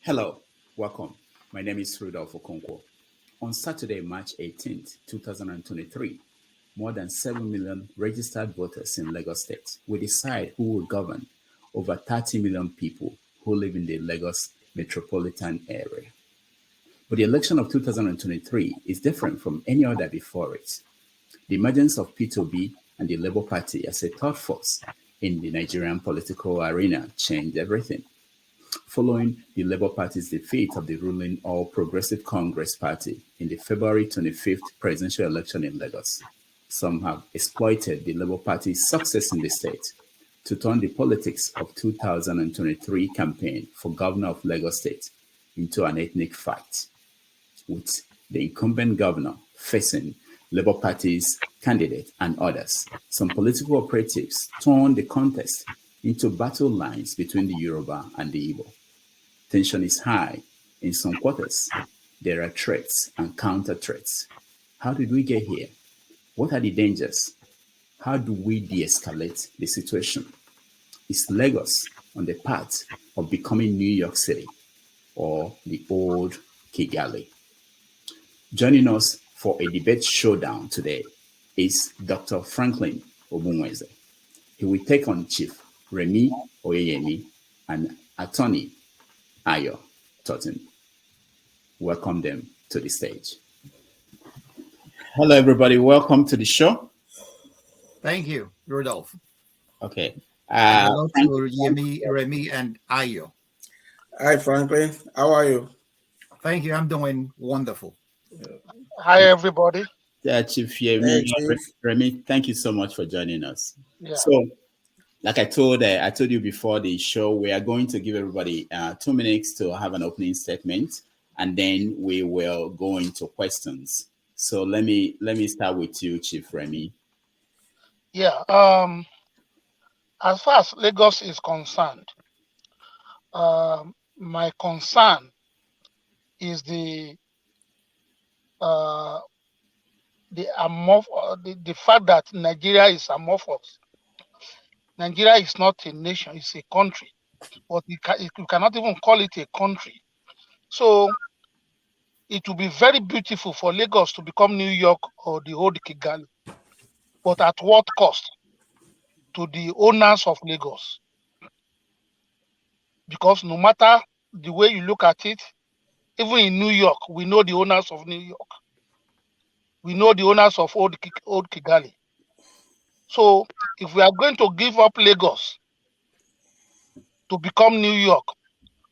Hello, welcome. My name is Rudolph Okonkwo. On Saturday, March 18th, 2023, more than 7 million registered voters in Lagos State will decide who will govern over 30 million people who live in the Lagos metropolitan area. But the election of 2023 is different from any other before it. The emergence of P2B and the Labour Party as a third force in the Nigerian political arena changed everything. Following the Labour Party's defeat of the ruling All Progressive Congress Party in the February 25th presidential election in Lagos, some have exploited the Labour Party's success in the state to turn the politics of 2023 campaign for governor of Lagos State into an ethnic fight, with the incumbent governor facing Labour Party's candidate and others. Some political operatives turned the contest into battle lines between the Yoruba and the Igbo. Tension is high in some quarters. There are threats and counter threats. How did we get here? What are the dangers? How do we de-escalate the situation? Is Lagos on the path of becoming New York City or the old Kigali? Joining us for a debate showdown today is Dr. Franklyne Ogbunwezeh. He will take on Chief Remi Oyeyemi and attorney Ayo Turton. Welcome them to the stage. Hello, everybody. Welcome to the show. Thank you, Rudolph. Okay. Hello to Remi, and Ayo. Hi, Franklin. How are you? Thank you. I'm doing wonderful. Hi, everybody. Chief Remi, thank you so much for joining us. Yeah. So, like I told you before the show, we are going to give everybody 2 minutes to have an opening statement, and then we will go into questions. So let me start with you, Chief Remi. Yeah. As far as Lagos is concerned, my concern is the fact that Nigeria is amorphous. Nigeria is not a nation; it's a country, but you cannot even call it a country. So it will be very beautiful for Lagos to become New York or the old Kigali, but at what cost to the owners of Lagos? Because no matter the way you look at it, even in New York, we know the owners of New York. We know the owners of old Kigali. So if we are going to give up Lagos to become New York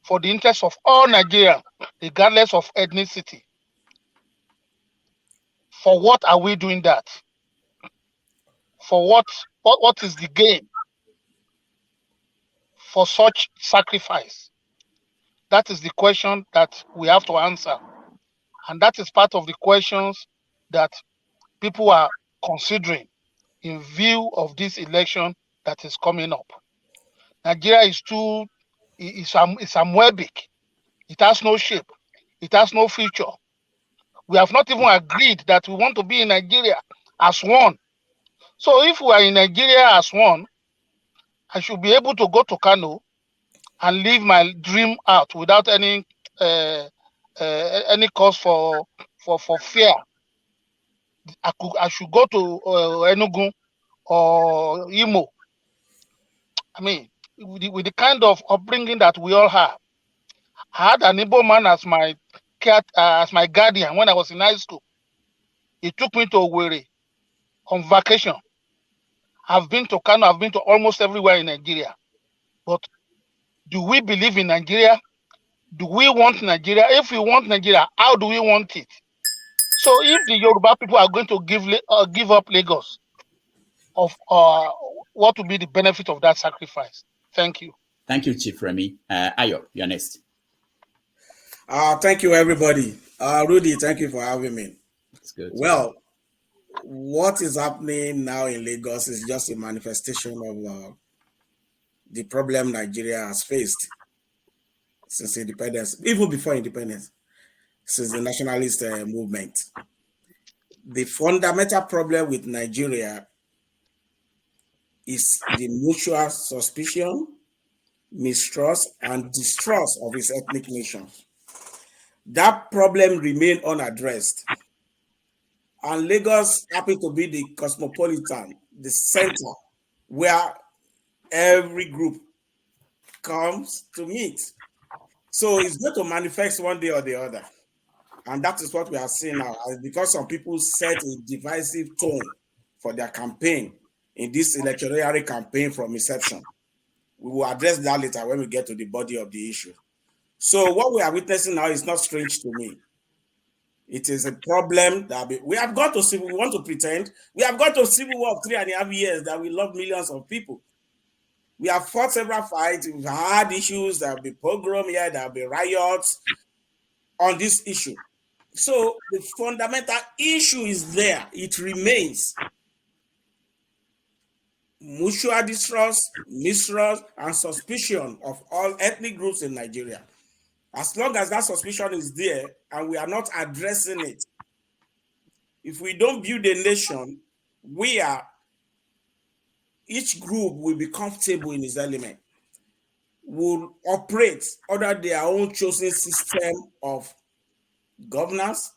for the interest of all Nigerians, regardless of ethnicity, for what are we doing that? For what is the gain for such sacrifice? That is the question that we have to answer. And that is part of the questions that people are considering in view of this election that is coming up. Nigeria is amoebic. It has no shape. It has no future. We have not even agreed that we want to be in Nigeria as one. So if we are in Nigeria as one, I should be able to go to Kano and live my dream out without any cause for fear. I should go to Enugu or Imo. I mean, with the kind of upbringing that we all have. I had an Igbo man as my guardian when I was in high school. He took me to Owerri on vacation. I've been to Kano, I've been to almost everywhere in Nigeria. But do we believe in Nigeria? Do we want Nigeria? If we want Nigeria, how do we want it? So if the Yoruba people are going to give up Lagos, what will be the benefit of that sacrifice? Thank you. Thank you, Chief Remi. Ayo, you're next. Thank you, everybody. Rudy, thank you for having me. That's good. Well, what is happening now in Lagos is just a manifestation of the problem Nigeria has faced since independence, even before independence, since the nationalist movement. The fundamental problem with Nigeria is the mutual suspicion mistrust, and distrust of his ethnic nation. That problem remained unaddressed. And Lagos happened to be the cosmopolitan, the center where every group comes to meet. So it's going to manifest one day or the other. And that is what we are seeing now. Because some people set a divisive tone for their campaign in this electoral campaign from inception. We will address that later when we get to the body of the issue. So what we are witnessing now is not strange to me. It is a problem that we have gone to civil. We want to pretend we have gone to civil war of 3.5 years that we love millions of people. We have fought several fights. We've had issues. There will be pogrom here. There will be riots on this issue. So the fundamental issue is there. It remains. Mutual distrust, mistrust, and suspicion of all ethnic groups in Nigeria. As long as that suspicion is there and we are not addressing it, if we don't build a nation, each group will be comfortable in its element, will operate under their own chosen system of governance,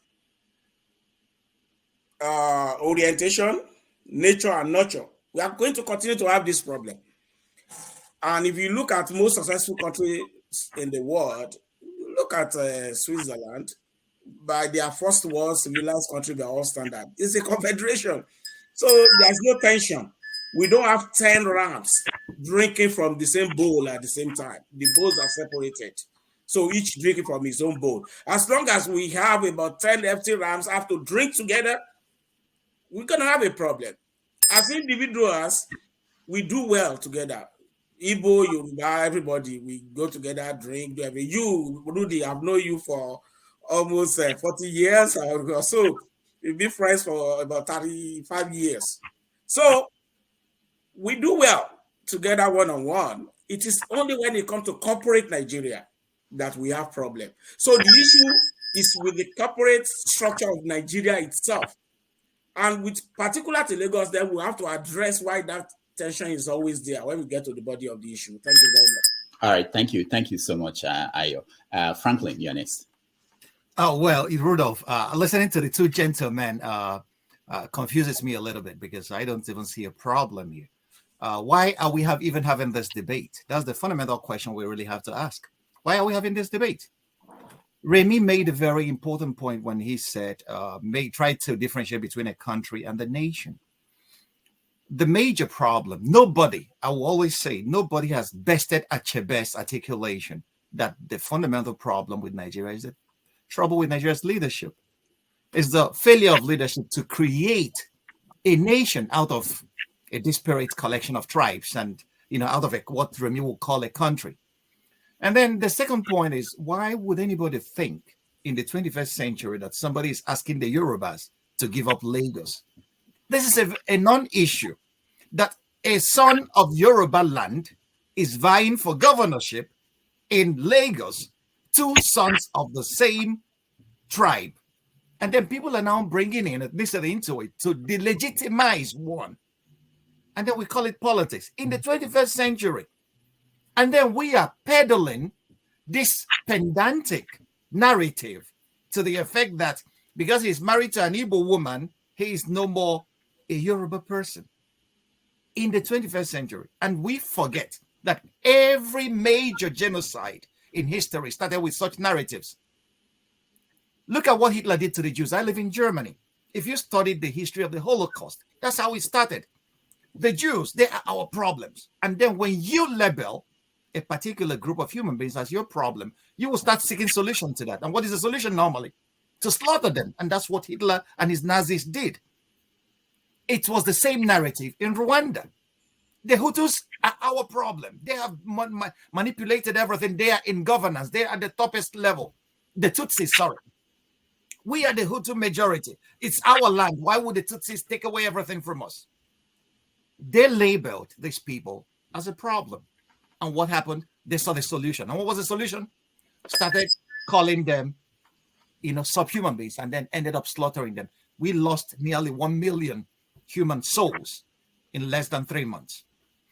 orientation, nature, and nurture. We are going to continue to have this problem. And if you look at most successful countries in the world, look at Switzerland, by their first world civilized country by all standards. It's a confederation. So there's no tension. We don't have 10 rams drinking from the same bowl at the same time. The bowls are separated. So each drinking from his own bowl. As long as we have about 10 empty rams have to drink together, we're going to have a problem. As individuals, we do well together. Igbo, Yoruba, everybody, we go together, drink, do everything. You, Rudy, I've known you for almost 40 years or so. We've been friends for about 35 years. So we do well together one-on-one. It is only when it comes to corporate Nigeria that we have problem. So the issue is with the corporate structure of Nigeria itself. And with particular to Lagos, then we have to address why that tension is always there when we get to the body of the issue. Thank you very much. All right. Thank you. Thank you so much, Ayo. Franklyne, you're next. Oh, well, Rudolph, listening to the two gentlemen confuses me a little bit because I don't even see a problem here. Why are we even having this debate? That's the fundamental question we really have to ask. Why are we having this debate? Remi made a very important point when he said, try to differentiate between a country and the nation. The major problem, I will always say, nobody has bested Achebe's articulation that the fundamental problem with Nigeria is the trouble with Nigeria's leadership. It's the failure of leadership to create a nation out of a disparate collection of tribes and, out of what Remi will call a country. And then the second point is, why would anybody think in the 21st century that somebody is asking the Yorubas to give up Lagos? This is a non-issue, that a son of Yoruba land is vying for governorship in Lagos, two sons of the same tribe. And then people are now bringing in into it to delegitimize one. And then we call it politics in the 21st century. And then we are peddling this pedantic narrative to the effect that because he's married to an Igbo woman, he is no more a Yoruba person in the 21st century. And we forget that every major genocide in history started with such narratives. Look at what Hitler did to the Jews. I live in Germany. If you studied the history of the Holocaust, that's how it started. The Jews, they are our problems. And then when you label a particular group of human beings as your problem, you will start seeking solution to that. And what is the solution normally? To slaughter them. And that's what Hitler and his Nazis did. It was the same narrative in Rwanda. The Hutus are our problem. They have manipulated everything. They are in governance. They are at the toppest level. The Tutsis, sorry. We are the Hutu majority. It's our land. Why would the Tutsis take away everything from us? They labeled these people as a problem. And what happened? They saw the solution. And what was the solution? Started calling them, subhuman beings, and then ended up slaughtering them. We lost nearly 1 million human souls in less than 3 months.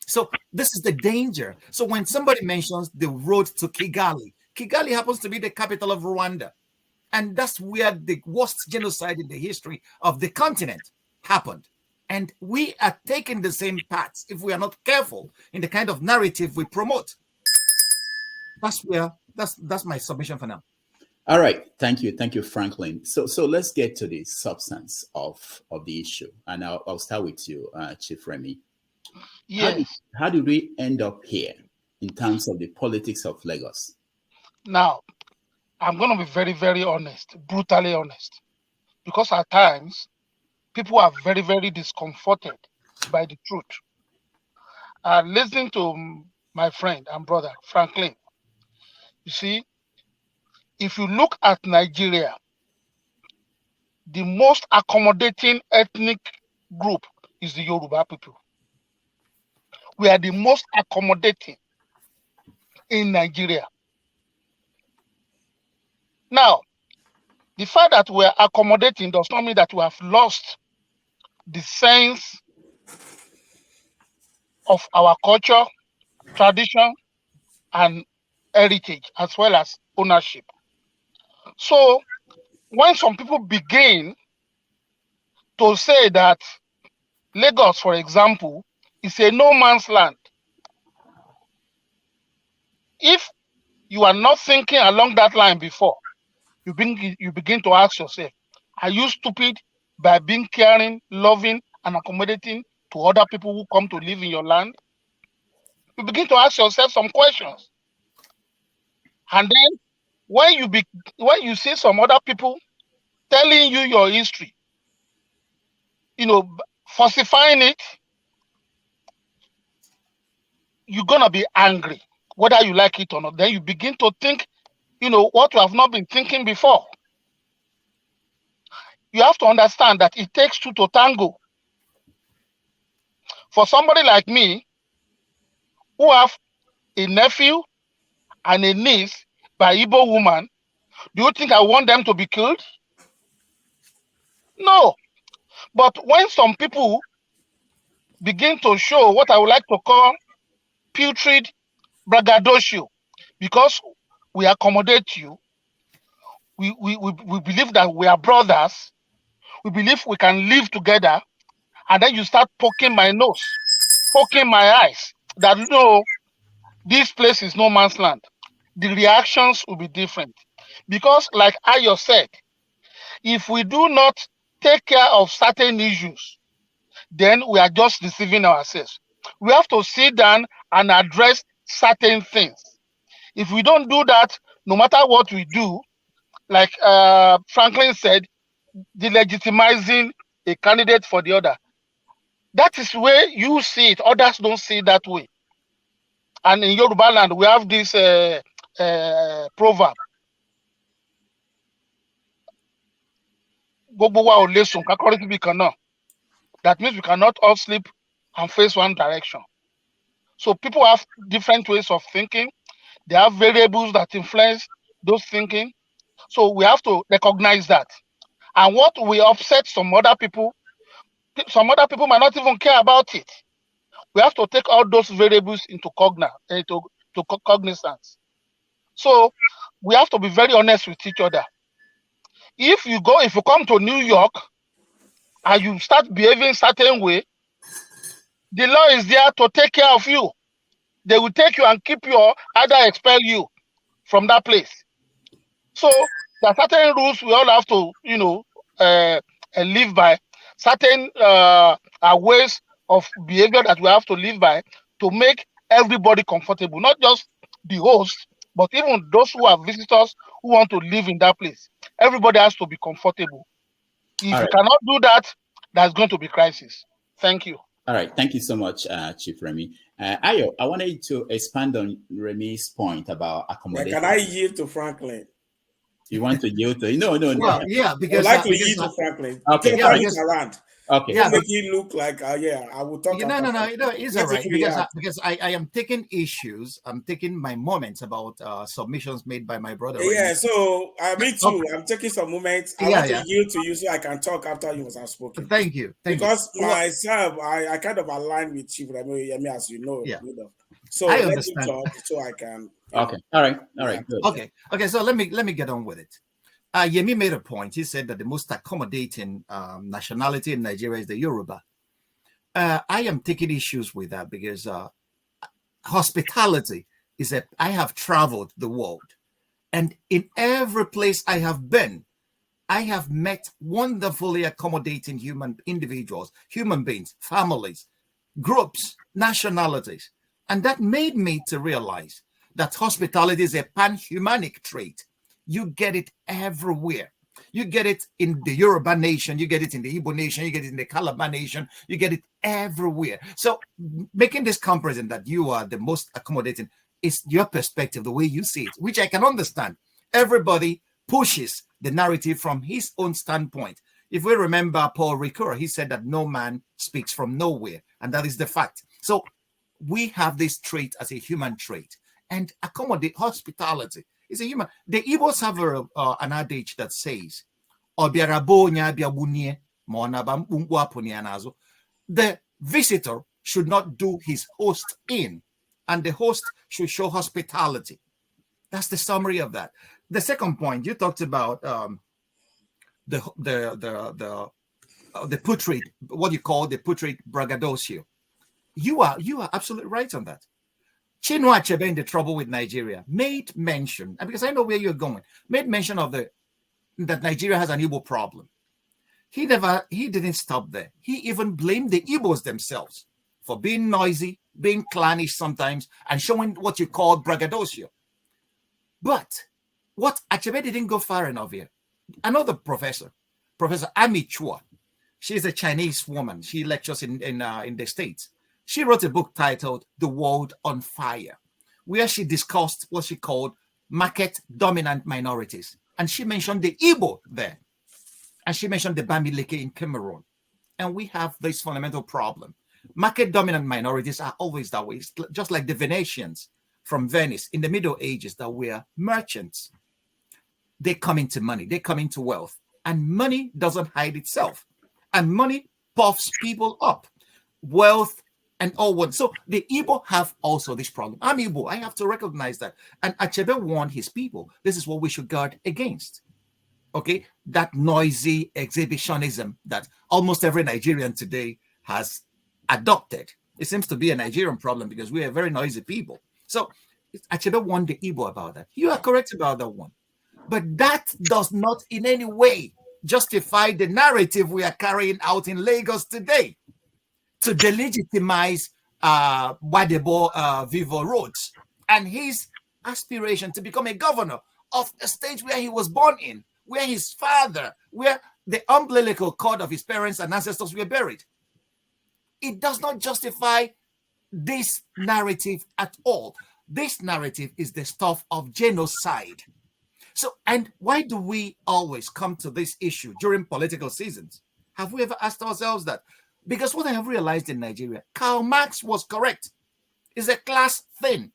So this is the danger. So when somebody mentions the road to Kigali, Kigali happens to be the capital of Rwanda. And that's where the worst genocide in the history of the continent happened. And we are taking the same paths if we are not careful in the kind of narrative we promote. That's my submission for now. All right, thank you, Franklyne. So let's get to the substance of the issue, and I'll start with you, Chief Remi. Yes. How did we end up here in terms of the politics of Lagos? Now, I'm going to be very, very honest, brutally honest, because at times people are very, very discomforted by the truth. Listening to my friend and brother, Franklyne, you see, if you look at Nigeria, the most accommodating ethnic group is the Yoruba people. We are the most accommodating in Nigeria. Now, the fact that we are accommodating does not mean that we have lost the sense of our culture, tradition, and heritage, as well as ownership. So, when some people begin to say that Lagos, for example, is a no man's land, if you are not thinking along that line before, you begin to ask yourself, are you stupid by being caring, loving, and accommodating to other people who come to live in your land? You begin to ask yourself some questions. And then when you see some other people telling you your history, falsifying it, you're gonna be angry, whether you like it or not. Then you begin to think, what you have not been thinking before. You have to understand that it takes two to tango. For somebody like me, who have a nephew and a niece by Igbo woman, do you think I want them to be killed? No. But when some people begin to show what I would like to call putrid braggadocio, because we accommodate you, we believe that we are brothers, we believe we can live together, and then you start poking my nose, poking my eyes, that no, this place is no man's land. The reactions will be different. Because like Ayo said, if we do not take care of certain issues, then we are just deceiving ourselves. We have to sit down and address certain things. If we don't do that, no matter what we do, like Franklyne said, delegitimizing a candidate for the other, that is where you see it. Others don't see it that way. And in Yoruba land, we have this proverb. That means we cannot all sleep and face one direction. So people have different ways of thinking. They have variables that influence those thinking. So we have to recognize that. And what we upset some other people might not even care about it. We have to take all those variables into cognizance. So we have to be very honest with each other. If you come to New York and you start behaving certain way, the law is there to take care of you. They will take you and keep you or either expel you from that place. So there are certain rules we all have to, live by, certain ways of behavior that we have to live by to make everybody comfortable, not just the host, but even those who are visitors who want to live in that place. Everybody has to be comfortable. If you cannot do that, there's going to be crisis. Thank you. All right. Thank you so much, Chief Remi. Ayo, I wanted you to expand on Remi's point about accommodation. Can I yield to Franklyne? You want to yield to? No. Well, yeah, because I'd like to yield to Franklyne. Okay. Around. Okay. Yeah, Don't make it look like, yeah, I will talk after. It's all Let it right react. because I am taking issues. I'm taking my moments about submissions made by my brother Yeah, Remy. so me too. Okay. I'm taking some moments. I Yeah, want to yeah. yield to you so I can talk after you have spoken. Thank you. Because Well, myself, I kind of align with Chief Remi Oyeyemi, as you know. yeah, So I let him understand. talk so I can, Okay. All right. react. Good. Okay. So let me get on with it. Yemi made a point. He said that the most accommodating nationality in Nigeria is the Yoruba. I am taking issues with that because hospitality is I have traveled the world, and in every place I have been, I have met wonderfully accommodating human individuals, human beings, families, groups, nationalities. And that made me to realize that hospitality is a pan-humanic trait. You get it everywhere. You get it in the Yoruba nation, you get it in the Igbo nation, you get it in the Calabar nation, you get it everywhere. So making this comparison that you are the most accommodating is your perspective, the way you see it, which I can understand. Everybody pushes the narrative from his own standpoint. If we remember Paul Ricoeur, he said that no man speaks from nowhere, and that is the fact. So we have this trait as a human trait, and accommodate hospitality is a human. The Igbos have an adage that says, the visitor should not do his host in, and the host should show hospitality. That's the summary of that. The second point, you talked about the portrait, what you call the portrait braggadocio. You are absolutely right on that. Chinua Achebe, in The Trouble with Nigeria, made mention, and because I know where you're going, made mention of that Nigeria has an Igbo problem. He didn't stop there. He even blamed the Igbos themselves for being noisy, being clannish sometimes, and showing what you call braggadocio. But what Achebe didn't go far enough here. Another professor, Professor Ami Chua, she's a Chinese woman. She lectures in the States. She wrote a book titled The World on Fire, where she discussed what she called market-dominant minorities. And she mentioned the Igbo there. And she mentioned the Bamileke in Cameroon. And we have this fundamental problem. Market-dominant minorities are always that way. It's just like the Venetians from Venice in the Middle Ages that were merchants. They come into money. They come into wealth. And money doesn't hide itself. And money puffs people up. Wealth and all one. So the Igbo have also this problem. I'm Igbo. I have to recognize that. And Achebe warned his people. This is what we should guard against. Okay? That noisy exhibitionism that almost every Nigerian today has adopted. It seems to be a Nigerian problem because we are very noisy people. So Achebe warned the Igbo about that. You are correct about that one. But that does not in any way justify the narrative we are carrying out in Lagos today to delegitimize Wadebo Vivo Rhodes and his aspiration to become a governor of a state where he was born in, where his father, where the umbilical cord of his parents and ancestors were buried. It does not justify this narrative at all. This narrative is the stuff of genocide. So, and why do we always come to this issue during political seasons? Have we ever asked ourselves that? Because what I have realized in Nigeria, Karl Marx was correct. It's a class thing.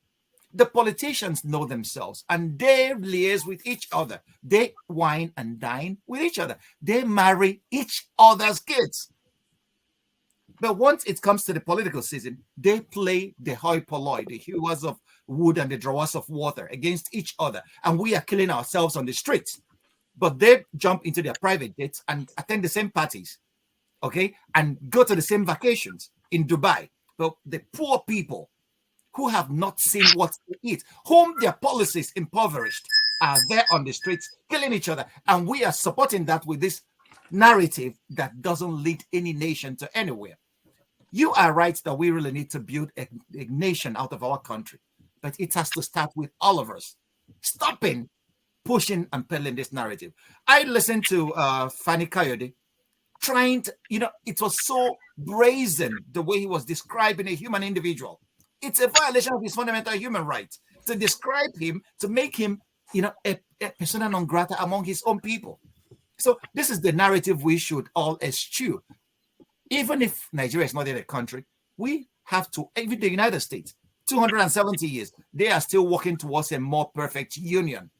The politicians know themselves and they liaise with each other. They wine and dine with each other. They marry each other's kids. But once it comes to the political season, they play the hoi polloi, the hewers of wood and the drawers of water against each other. And we are killing ourselves on the streets. But they jump into their private jets and attend the same parties, okay, and go to the same vacations in Dubai. But the poor people who have not seen what to eat, whom their policies impoverished, are there on the streets killing each other. And we are supporting that with this narrative that doesn't lead any nation to anywhere. You are right that we really need to build a nation out of our country, but it has to start with all of us stopping, pushing, and peddling this narrative. I listened to Fani Kayode trying to, it was so brazen the way he was describing a human individual. It's a violation of his fundamental human rights to describe him, to make him, a persona non grata among his own people. So this is the narrative we should all eschew. Even if Nigeria is not yet a country, we have to, even the United States, 270 years, they are still working towards a more perfect union.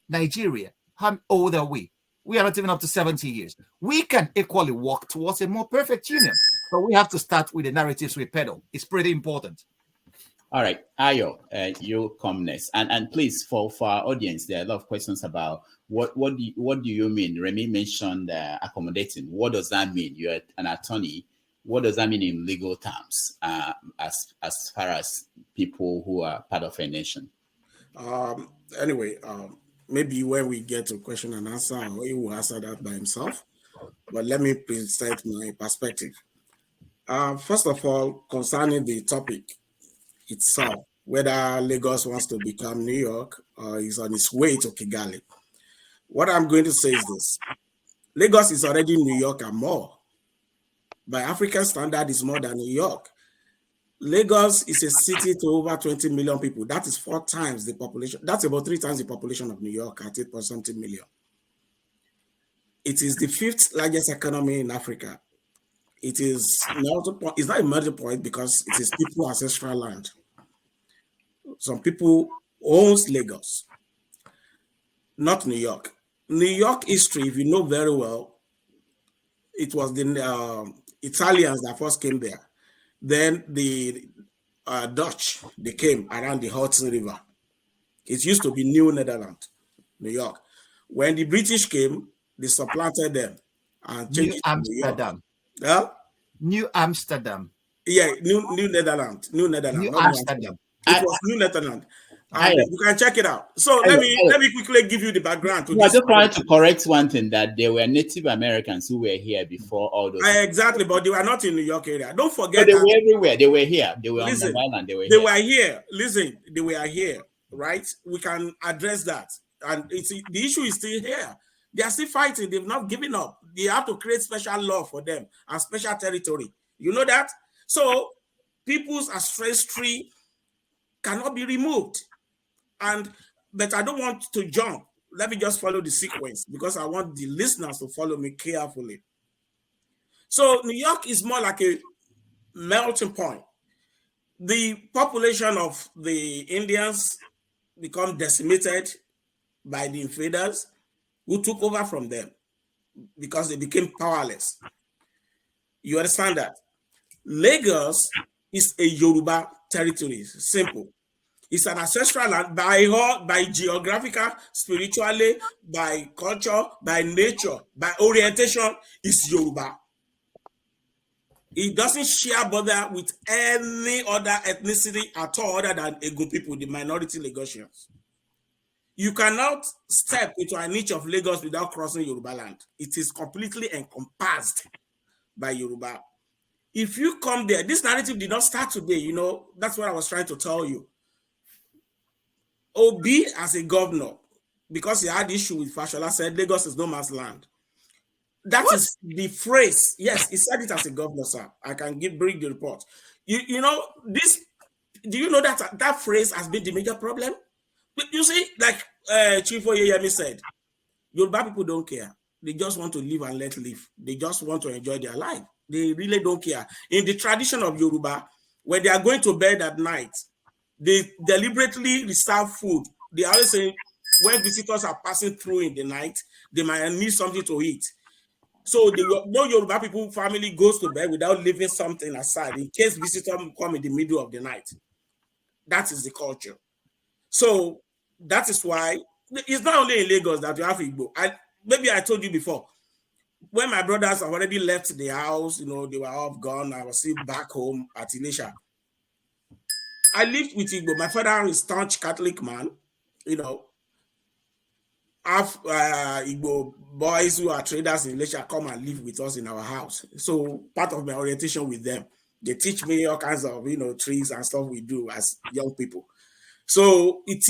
Nigeria, how old are we? We are not even up to 70 years. We can equally work towards a more perfect union. But we have to start with the narratives we peddle. It's pretty important. All right, Ayo, you come next, and please for our audience, there are a lot of questions about what do you mean? Remi mentioned accommodating. What does that mean? You're an attorney. What does that mean in legal terms, as far as people who are part of a nation? Anyway, maybe when we get to question and answer, he will answer that by himself. But let me present my perspective. First of all, concerning the topic itself, whether Lagos wants to become New York or is on its way to Kigali. What I'm going to say is this. Lagos is already New York and more. By African standard, is more than New York. Lagos is a city to over 20 million people. That is 4 times the population. That's about 3 times the population of New York at 8.something million. It is the 5th largest economy in Africa. It is it's not a major point because it is people's ancestral land. Some people owns Lagos, not New York. New York history, if you know very well, it was the Italians that first came there. Then the Dutch, they came around the Hudson River. It used to be New Netherlands, New York. When the British came, they supplanted them and changed it to New York. Yeah? New Amsterdam. Yeah, New Netherlands. New Netherlands. New Amsterdam. It was New Netherlands. And you can check it out. So let me quickly give you the background to I just wanted to correct one thing, that there were Native Americans who were here before all those. Exactly, but they were not in New York area. Don't forget they were everywhere. They were here. They were on the island. They were here. Listen, they were here, right? We can address that. And the issue is still here. They are still fighting. They've not given up. They have to create special law for them and special territory. You know that? So people's ancestry cannot be removed. But I don't want to jump. Let me just follow the sequence because I want the listeners to follow me carefully. So New York is more like a melting point. The population of the Indians become decimated by the invaders who took over from them because they became powerless. You understand that? Lagos is a Yoruba territory. Simple. It's an ancestral land by geographical, spiritually, by culture, by nature, by orientation. It's Yoruba. It doesn't share border with any other ethnicity at all other than Ego people, the minority Lagosians. You cannot step into a niche of Lagos without crossing Yoruba land. It is completely encompassed by Yoruba. If you come there, this narrative did not start today, you know, that's what I was trying to tell you. Obi as a governor, because he had issue with Fashola, said Lagos is no man's land. That is the phrase. Yes, he said it as a governor, sir. I can bring the report. You know, this, do you know that that phrase has been the major problem? You see, like Chief Oyeyemi said, Yoruba people don't care. They just want to live and let live. They just want to enjoy their life. They really don't care. In the tradition of Yoruba, when they are going to bed at night, they deliberately reserve food. They always say when visitors are passing through in the night, they might need something to eat. So no Yoruba people family goes to bed without leaving something aside in case visitors come in the middle of the night. That is the culture. So that is why it's not only in Lagos that you have Igbo. Maybe I told you before, when my brothers have already left the house, you know, they were all gone. I was still back home at Ilesha. I lived with Igbo. My father is a staunch Catholic man, you know. Have Igbo boys who are traders in Ilesha come and live with us in our house. So part of my orientation with them, they teach me all kinds of, you know, tricks and stuff we do as young people. So it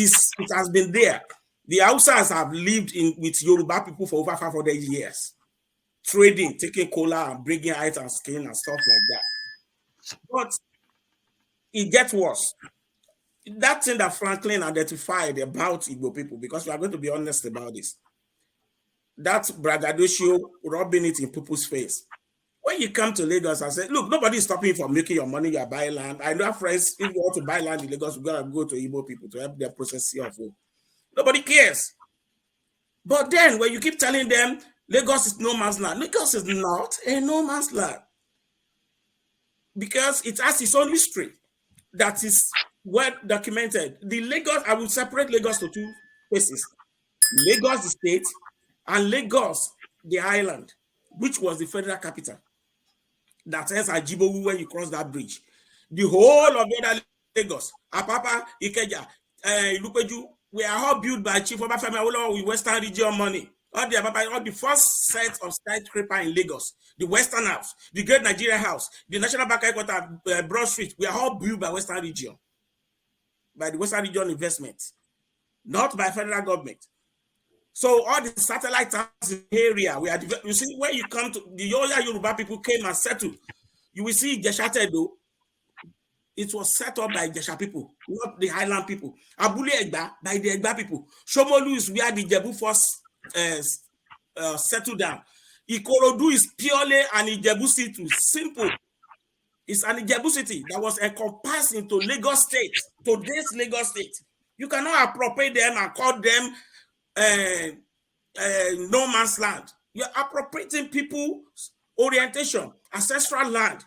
has been there. The Hausas have lived with Yoruba people for over 500 years, trading, taking cola and bringing ice and skin and stuff like that. But it gets worse. That thing that Franklyne identified about Igbo people, because we are going to be honest about this, that braggadocio rubbing it in people's face. when you come to Lagos and say, look, nobody is stopping you from making your money, you are buying land. I know friends, if you want to buy land in Lagos, you gotta go to Igbo people to help them process CFO. Nobody cares. But then when you keep telling them Lagos is no man's land, Lagos is not a no man's land. Because it has its own history that is well documented. The Lagos, I will separate Lagos to two places. Lagos the state and Lagos the island, which was the federal capital. That ends at Jibowu when you cross that bridge. The whole of the other Lagos, Apapa, Ikeja, Ilupeju, we are all built by Chief Obafemi Awolowo with Western region money. All the first set of skyscraper in Lagos, the Western House, the Great Nigeria House, the National Bank Headquarters, Broad Street, we are all built by Western region, by the Western region investment, not by federal government. So all the satellite towns in the area, you see, when you come to the Yoya Yoruba people came and settled, you will see Jesha Tedo. It was set up by Jesha people, not the Highland people. Abule Egba by the Egba people. Shomolu is where the Jebu first settled down. Ikorodu is purely an Ijebu city, simple. It's an Ijebu city that was encompassed into Lagos State, today's Lagos State. You cannot appropriate them and call them no man's land. You're appropriating people's orientation, ancestral land,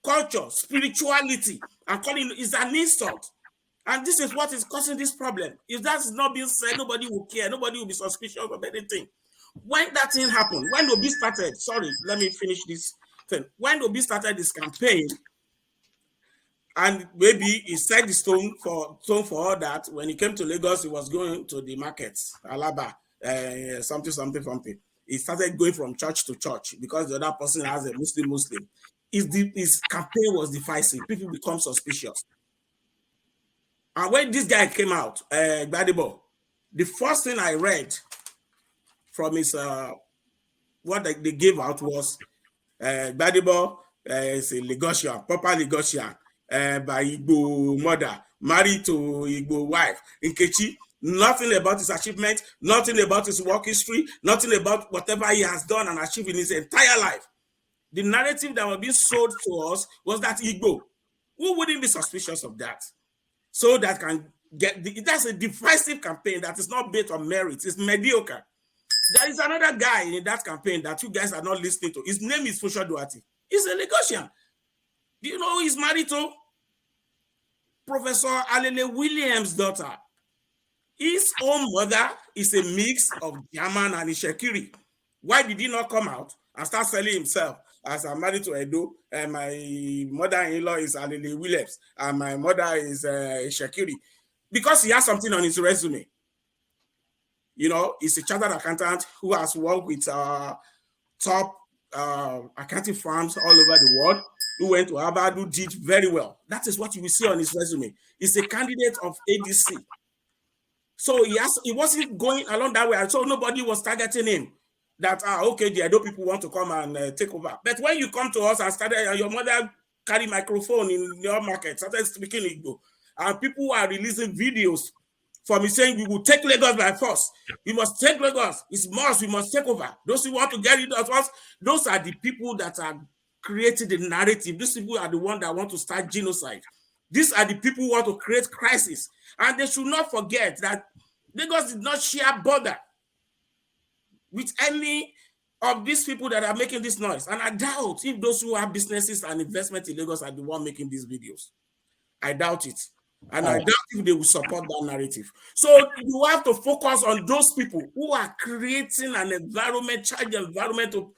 culture, spirituality, and calling it is an insult. And this is what is causing this problem. If that's not being said, nobody will care. Nobody will be suspicious of anything. When that thing happened, when Obi started, sorry, let me finish this thing. When Obi started this campaign, and maybe he set the stone for all that. When he came to Lagos, he was going to the markets, Alaba, something. He started going from church to church because the other person has a Muslim. His campaign was divisive. People become suspicious. And when this guy came out, Gbadebo, the first thing I read from his what they gave out was Gbadebo is a Lagosian, proper Lagosian. By Igbo mother, married to Igbo wife. Nkechi, nothing about his achievement, nothing about his work history, nothing about whatever he has done and achieved in his entire life. The narrative that was being sold to us was that Igbo. Who wouldn't be suspicious of that? So that can get that's a divisive campaign that is not based on merit, it's mediocre. There is another guy in that campaign that you guys are not listening to. His name is Fusha Duarte. He's a Lagosian. Do you know who he's married to? Professor Alele Williams' daughter. His own mother is a mix of German and Ishekiri. Why did he not come out and start selling himself as I'm married to Edo, and my mother-in-law is Alele Williams, and my mother is Ishekiri? Because he has something on his resume. You know, he's a chartered accountant who has worked with top accounting firms all over the world, who went to Harvard, who did very well. That is what you will see on his resume. He's a candidate of ADC. So he wasn't going along that way. So nobody was targeting him that, okay, the Edo people want to come and take over. But when you come to us and started, your mother carried microphone in your market, started speaking Igbo, and people are releasing videos from me saying, we will take Lagos by force. We must take Lagos. It's must. We must take over. Those who want to get it at once, those are the people that are creating the narrative. These people are the ones that want to start genocide. These are the people who want to create crisis. And they should not forget that Lagos did not share border with any of these people that are making this noise. And I doubt if those who have businesses and investment in Lagos are the one making these videos. I doubt it. And I doubt if they will support that narrative. So you have to focus on those people who are creating an environment, charged environment of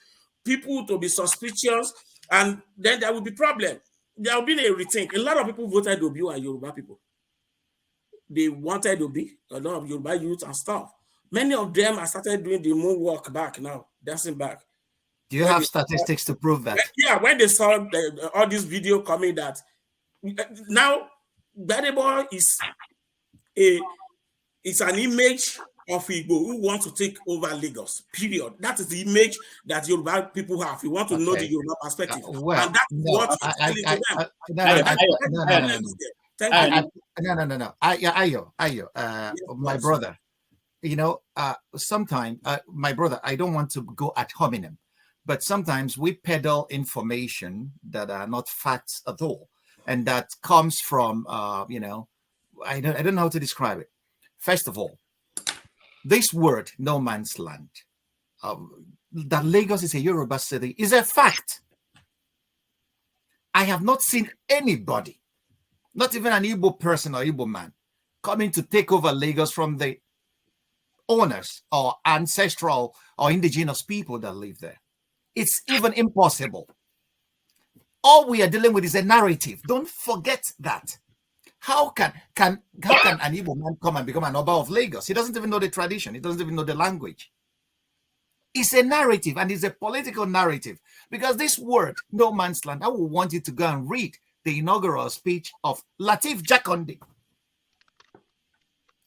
people to be suspicious, and then there will be problem. There will be a rethink. A lot of people voted Obi and Yoruba people. They wanted Obi, a lot of Yoruba youth and stuff. Many of them have started doing the moonwalk back now, dancing back. Do you have statistics to prove that? Yeah, when they saw all this video coming that now Gbadebo is an image of Igbo who want to take over Lagos, period. That is the image that Yoruba people have. You want to know the Yoruba perspective. Well, and that's what No. Ayo, my brother, you know, sometimes, my brother, I don't want to go ad hominem, but sometimes we peddle information that are not facts at all, and that comes from you know, I don't know how to describe it. First of all, this word "no man's land," that Lagos is a Yoruba city, is a fact. I have not seen anybody, not even an Igbo person or Igbo man, coming to take over Lagos from the owners or ancestral or indigenous people that live there. It's even impossible. All we are dealing with is a narrative. Don't forget that. How can an Igbo man come and become an Oba of Lagos? He doesn't even know the tradition. He doesn't even know the language. It's a narrative, and it's a political narrative, because this word, no man's land, I will want you to go and read the inaugural speech of Lateef Jakonde.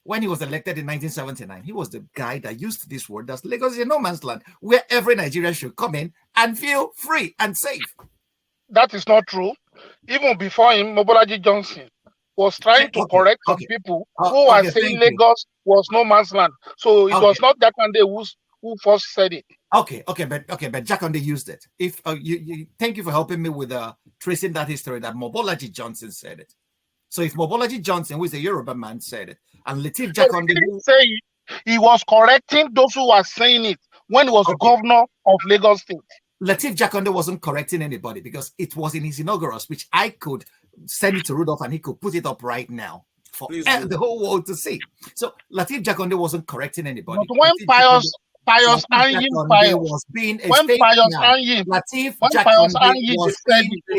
When he was elected in 1979, he was the guy that used this word, that Lagos is a no man's land, where every Nigerian should come in and feel free and safe. That is not true. Even before him, Mobolaji Johnson was trying to correct some people who are saying Lagos was no man's land. So it was not Jakonde who first said it. Okay, but Jakonde used it. If you thank you for helping me with tracing that history, that Mobolaji Johnson said it. So if Mobolaji Johnson, who is a Yoruba man, said it, and Lateef Jakonde didn't say it, he was correcting those who were saying it when he was governor of Lagos State. Lateef Jakonde wasn't correcting anybody, because it was in his inaugural speech. I could send it to Rudolph and he could put it up right now for the whole world to see. So Lateef Jakonde wasn't correcting anybody. But when Pius Anyim was being a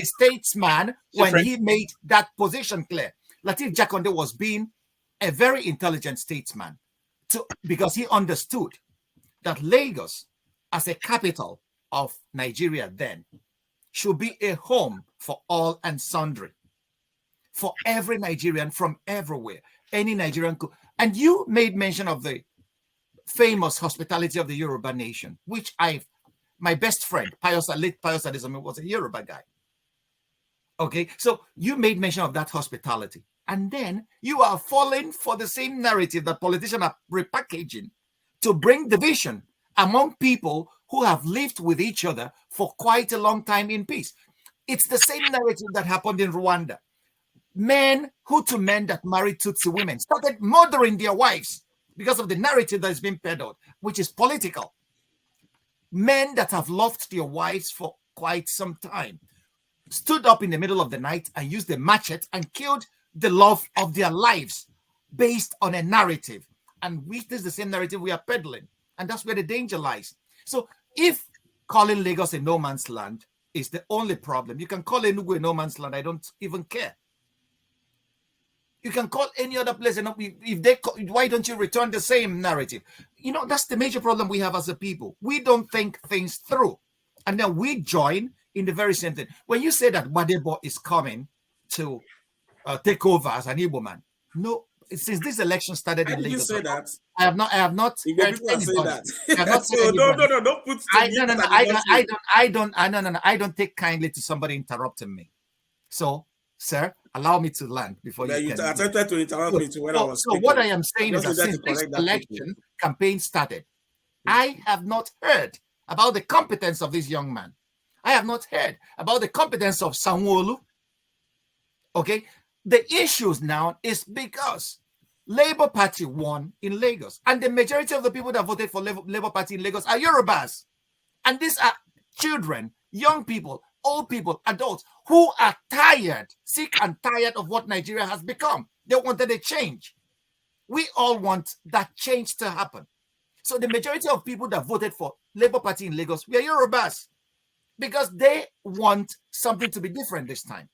statesman when he made that position clear. Lateef Jakonde was being a very intelligent statesman, because he understood that Lagos, as a capital of Nigeria then, should be a home for all and sundry, for every Nigerian from everywhere. Any Nigerian could. And you made mention of the famous hospitality of the Yoruba nation, which my best friend, late Pius Adesami, was a Yoruba guy. Okay, so you made mention of that hospitality. And then you are falling for the same narrative that politicians are repackaging to bring division among people who have lived with each other for quite a long time in peace. It's the same narrative that happened in Rwanda. Men, Hutu men that married Tutsi women, started murdering their wives because of the narrative that is being peddled, which is political. Men that have loved their wives for quite some time stood up in the middle of the night and used a machete and killed the love of their lives based on a narrative. And this is the same narrative we are peddling. And that's where the danger lies. So if calling Lagos a no man's land is the only problem, you can call Enugu a no man's land. I don't even care. You can call any other place, and why don't you return the same narrative? You know, that's the major problem we have as a people. We don't think things through. And then we join in the very same thing. When you say that Wadebo is coming to take over as an Igbo man, no, since this election started in Lagos, you say that? I have not heard anybody. Don't put I don't take kindly to somebody interrupting me. So, sir, allow me to land before you can. Attempted to interrupt me when I was speaking. So what I am saying is that since this election campaign started, I have not heard about the competence of this young man. I have not heard about the competence of Sanwo-Olu. Okay, the issues now is because Labour Party won in Lagos, and the majority of the people that voted for Labour Party in Lagos are Yorubas, and these are children, young people, old people, adults who are tired, sick and tired of what Nigeria has become. They wanted a change. We all want that change to happen. So the majority of people that voted for Labour Party in Lagos were Yorubas, because they want something to be different this time.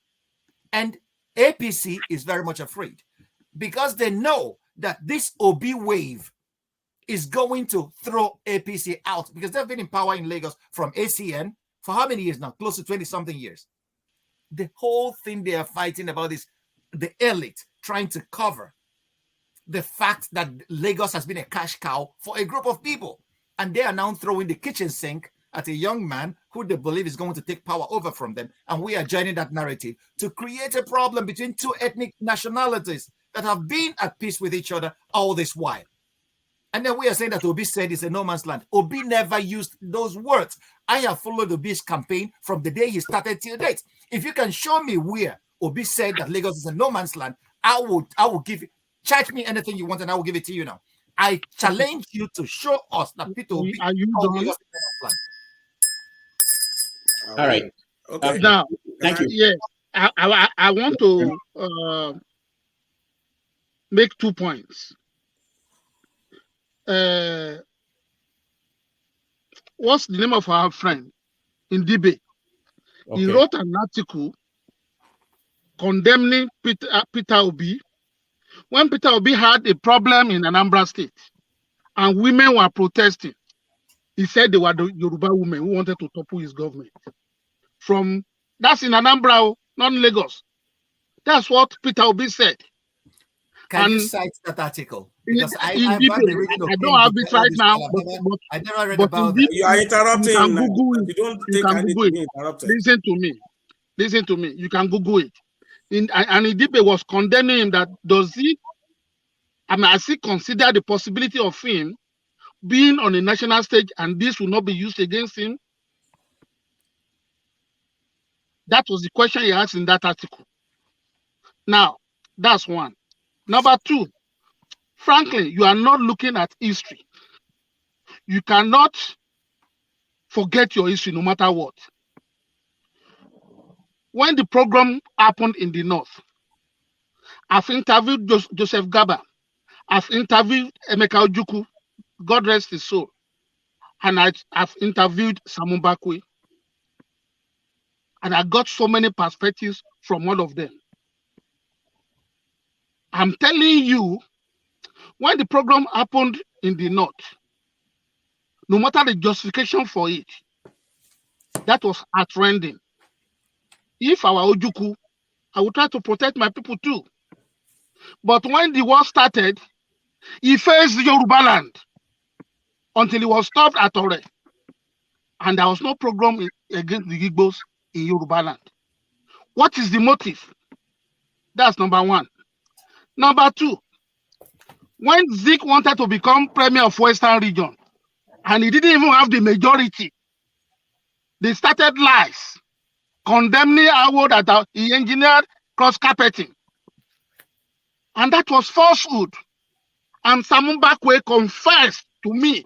And APC is very much afraid, because they know that this Obi wave is going to throw APC out, because they've been in power in Lagos from ACN for how many years now? Close to 20-something years. The whole thing they are fighting about is the elite trying to cover the fact that Lagos has been a cash cow for a group of people. And they are now throwing the kitchen sink at a young man who they believe is going to take power over from them. And we are joining that narrative to create a problem between two ethnic nationalities that have been at peace with each other all this while. And then we are saying that Obi said it's a no man's land. Obi never used those words. I have followed Obi's campaign from the day he started till date. If you can show me where Obi said that Lagos is a no man's land, I will give it. Charge me anything you want, and I will give it to you now. I challenge you to show us that Peter Obi Are you called done? Lagos a no man's land. All right. Okay. Now, Thank you. yes, I want to make 2 points. What's the name of our friend in Dibe? He Okay. wrote an article condemning Peter Obi when Peter Obi had a problem in Anambra State and women were protesting. He said they were the Yoruba women who wanted to topple his government. That's in Anambra, not in Lagos. That's what Peter Obi said. Can you And cite that article? in Because I Dibe, I don't have it right now, I never read but about in that. Dibe, You are interrupting. you can now. Google it. You don't You think can I need Google to it. be interrupted. Listen to me. Listen to me. You can Google it. And Idibe was condemning him that I still consider the possibility of him being on a national stage and this will not be used against him. That was the question he asked in that article. Now, that's one. Number two, frankly, you are not looking at history. You cannot forget your history no matter what. When the program happened in the north, I've interviewed Joseph Gaba. I've interviewed Emeka Ojukwu, God rest his soul. And I've interviewed Samu Bakwe. And I got so many perspectives from all of them. I'm telling you, when the program happened in the north, no matter the justification for it, that was heartrending. If I were Ojukwu, I would try to protect my people too. But when the war started, he faced Yoruba land until he was stopped at Ore. And there was no program against the Igbos in Yoruba land. What is the motive? That's number one. Number two, when Zik wanted to become premier of Western region, and he didn't even have the majority, they started lies, condemning Awo that he engineered cross-carpeting. And that was falsehood. And Samu Bakwe confessed to me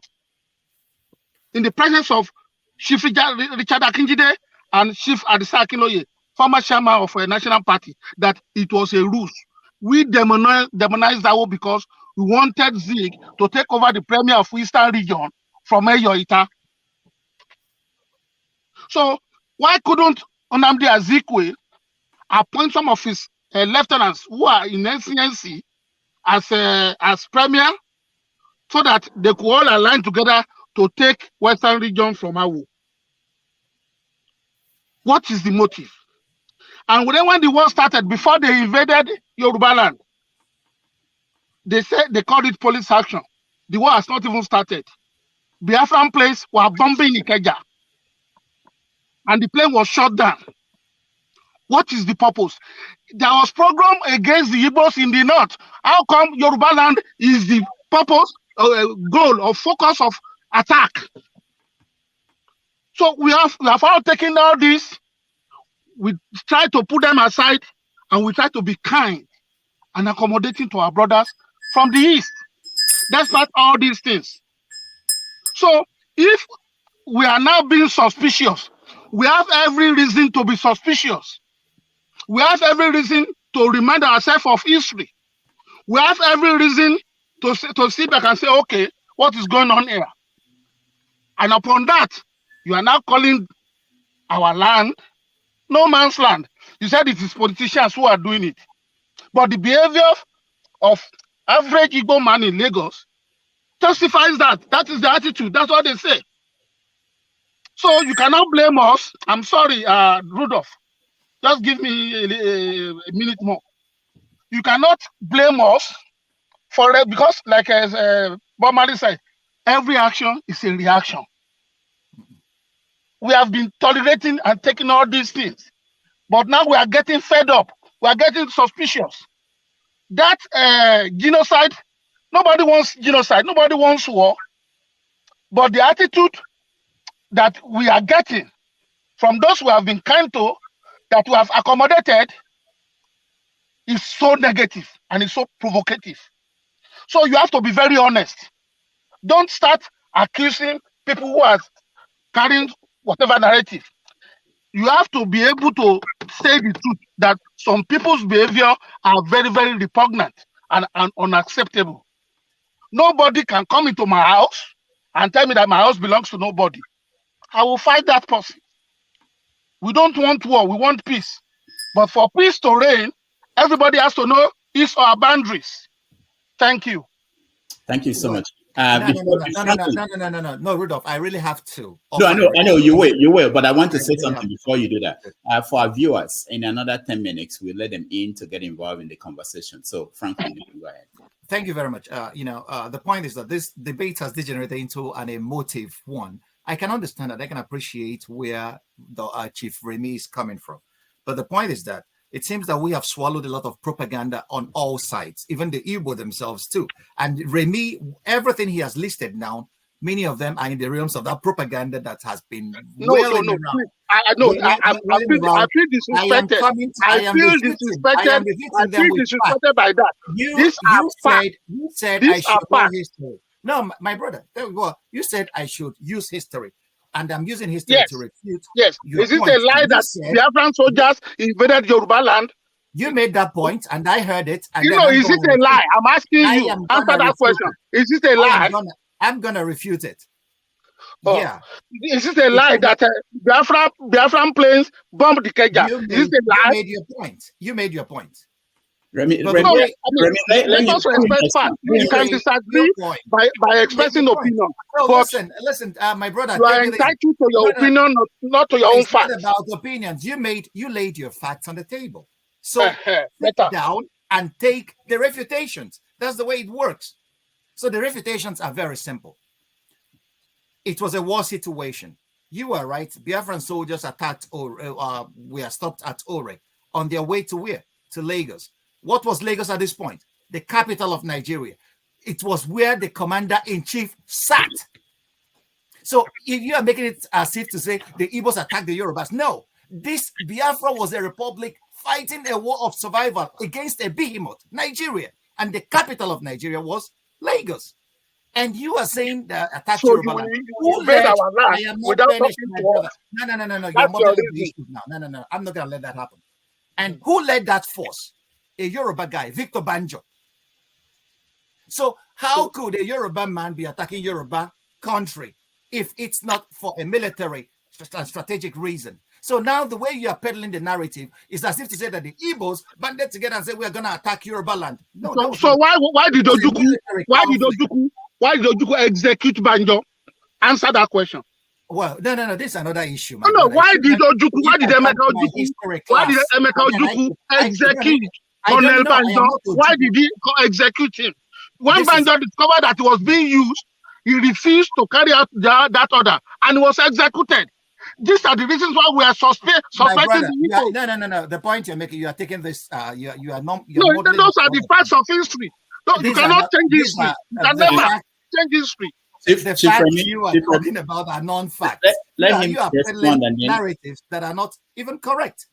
in the presence of Chief Richard Akinjide and Chief Adisa Akinloye, former chairman of a national party, that it was a ruse. We demonized Awo because we wanted Zig to take over the premier of Eastern region from Eyoita. So why couldn't Nnamdi Azikiwe appoint some of his lieutenants who are in NCNC as premier, so that they could all align together to take Western region from Awo? What is the motive? And then when the war started, before they invaded Yoruba land, they said they called it police action. The war has not even started. Biafran planes were bombing Ikeja, and the plane was shot down. What is the purpose? There was program against the Igbos in the north. How come Yoruba land is the purpose, goal, or focus of attack? So we have all taken all this. We try to put them aside, and we try to be kind and accommodating to our brothers from the east, despite all these things. So if we are now being suspicious, we have every reason to be suspicious. We have every reason to remind ourselves of history. We have every reason to sit back and say, okay, what is going on here? And upon that, you are now calling our land no man's land. You said it is politicians who are doing it. But the behavior of average Igbo man in Lagos justifies that. That is the attitude. That's what they say. So you cannot blame us. I'm sorry, Rudolph. Just give me a minute more. You cannot blame us for it, because, like Bob Marley said, every action is a reaction. We have been tolerating and taking all these things, but now we are getting fed up. We are getting suspicious. That genocide Nobody wants genocide. Nobody wants war. But the attitude that we are getting from those who have been kind to, that we have accommodated, is so negative and is so provocative. So you have to be very honest. Don't start accusing people who are carrying whatever narrative. You have to be able to say the truth that some people's behavior are very, very repugnant and unacceptable. Nobody can come into my house and tell me that my house belongs to nobody. I will fight that person. We don't want war, we want peace. But for peace to reign, everybody has to know his or her boundaries. Thank you. Thank you so much. No, Rudolph, I really have to. No, I know, you will, but I want to say something before you do that. For our viewers, in another 10 minutes, we'll let them in to get involved in the conversation. So, Franklin, go ahead. Thank you very much. The point is that this debate has degenerated into an emotive one. I can understand that. I can appreciate where the Chief Remi is coming from. But the point is that it seems that we have swallowed a lot of propaganda on all sides, even the Igbo themselves too. And Remi, everything he has listed now, many of them are in the realms of that propaganda that has been No. I feel disrespected. I feel disrespected by that. You said I should know history. No, my brother, you said I should use history. And I'm using history to refute. Yes. Is it a lie that Biafran soldiers invaded Yoruba land? You made that point, and I heard it. And is it a lie? I'm asking you. Answer that question. Is it a lie? I'm gonna refute it. Oh. Yeah. Is it a lie that Biafran planes bombed the Keja? Is it a lie? You made your point. Remi, let us respect facts. You can disagree by expressing opinion. But listen, my brother. You are entitled to your opinion, not to your own facts. About opinions, you laid your facts on the table. So sit down and take the refutations. That's the way it works. So the refutations are very simple. It was a war situation. You are right. Biafran soldiers attacked were stopped at Ore on their way to where? To Lagos. What was Lagos at this point? The capital of Nigeria. It was where the commander-in-chief sat. So if you are making it as if to say the Igbos attacked the Yorubas, no. This Biafra was a republic fighting a war of survival against a behemoth, Nigeria. And the capital of Nigeria was Lagos. And you are saying that attack Yoruba land. I am not finished, my brother. No. You're modeling the issue now. No. I'm not going to let that happen. And who led that force? A Yoruba guy, Victor Banjo. So how could a Yoruba man be attacking Yoruba country if it's not for a military and strategic reason? So now the way you are peddling the narrative is as if to say that the Igbos banded together and say we are going to attack Yoruba land. No. So why did Ojuku execute Banjo? Answer that question. Well, no. This is another issue. No. Why did Emeka Ojukwu execute Colonel Banjo? Why did he execute him? When Banjo discovered that he was being used, he refused to carry out that order and was executed. These are the reasons why we are suspecting people. No. The point you're making, you are taking this. You are not. No, those are the facts of history. You cannot change history. You can never change history. The facts you are talking about are non-facts. You are peddling narratives that are not even correct.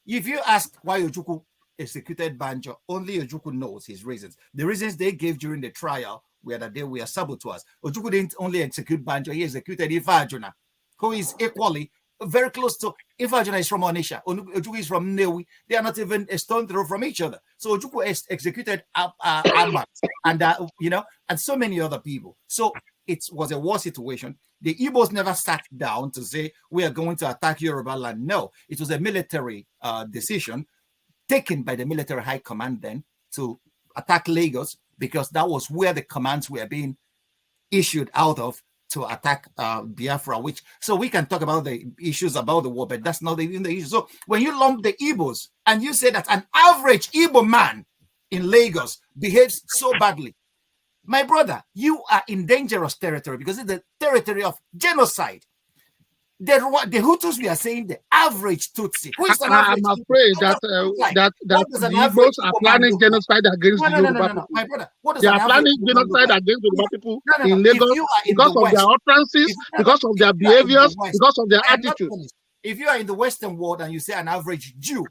If you ask why Ojukwu executed Banjo, only Ojukwu knows his reasons. The reasons they gave during the trial were that they were saboteurs. Ojukwu didn't only execute Banjo, he executed Ifa Ajuna, who is equally very close to Ifa Ajuna is from Onisha, Ojukwu is from Newi. They are not even a stone throw from each other. So Ojukwu executed Ahmad and and so many other people. So it was a war situation. The Igbos never sat down to say we are going to attack Yoruba land. No, it was a military decision taken by the military high command then to attack Lagos, because that was where the commands were being issued out of to attack Biafra, so we can talk about the issues about the war, but that's not even the issue. So when you lump the Igbos and you say that an average Igbo man in Lagos behaves so badly, my brother, you are in dangerous territory, because it's the territory of genocide. The Hutus, we are saying the average Tutsi. Who is an I'm average afraid Tutsi? that the Igbos are planning genocide against the Yoruba people. My brother, what does They an are average planning Igbo man look genocide like? against the Yoruba people in If Lagos you are in because the of their West, utterances, because of their if you are in the behaviors, West, because of their I am not attitude. finished. If you are in the Western world and you say an average Jew,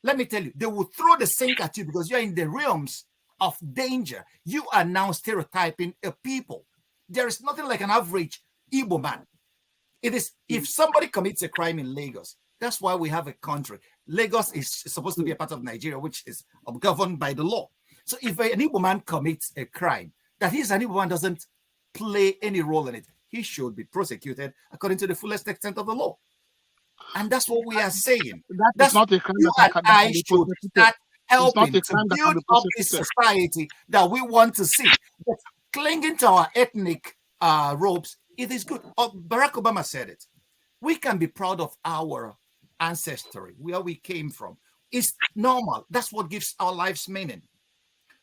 let me tell you, they will throw the sink at you because you are in the realms of danger. You are now stereotyping a people. There is nothing like an average Igbo man. It is, if somebody commits a crime in Lagos, that's why we have a country. Lagos is supposed to be a part of Nigeria, which is governed by the law. So if an Igbo man commits a crime, that is, an Igbo man doesn't play any role in it, he should be prosecuted according to the fullest extent of the law. And that's what we are saying. That's not a crime you that and I should start helping to build up this society that we want to see. But clinging to our ethnic robes, it is good. Barack Obama said it. We can be proud of our ancestry, where we came from. It's normal. That's what gives our lives meaning.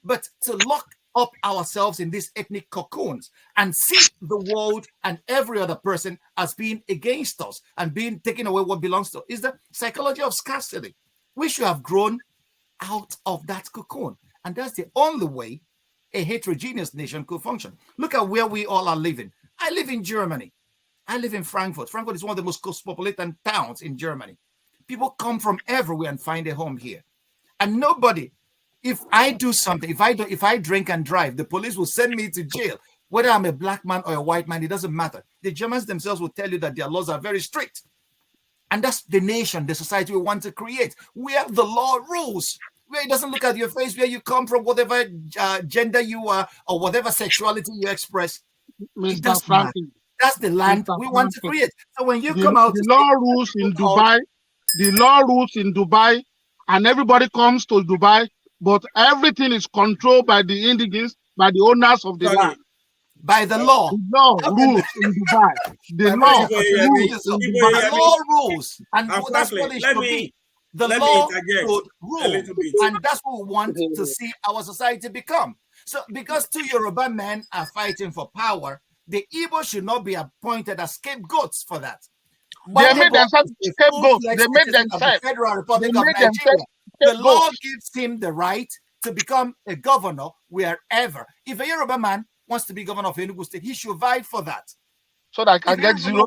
But to lock up ourselves in these ethnic cocoons and see the world and every other person as being against us and being taken away what belongs to us is the psychology of scarcity. We should have grown out of that cocoon. And that's the only way a heterogeneous nation could function. Look at where we all are living. I live in Germany. I live in Frankfurt. Frankfurt is one of the most cosmopolitan towns in Germany. People come from everywhere and find a home here. And nobody, if I do something, if I drink and drive, the police will send me to jail. Whether I'm a black man or a white man, it doesn't matter. The Germans themselves will tell you that their laws are very strict. And that's the nation, the society we want to create, where the law rules, where it doesn't look at your face, where you come from, whatever gender you are, or whatever sexuality you express. Mr. Franklin. That's the land we want to create. So when you come out, the law rules in Dubai, the law rules in Dubai, and everybody comes to Dubai, but everything is controlled by the indigenes, by the owners of the land. By the law. The law rules in Dubai. The law rules. And that's what it should be. The law should rule. And that's what we want to see our society become. So because two Yoruba men are fighting for power, the Igbo should not be appointed as scapegoats for that. They made themselves scapegoats. They made themselves the Federal Republic of Nigeria. The law gives him the right to become a governor wherever. If a Yoruba man wants to be governor of Enugu State, he should vie for that. So that I can get zero.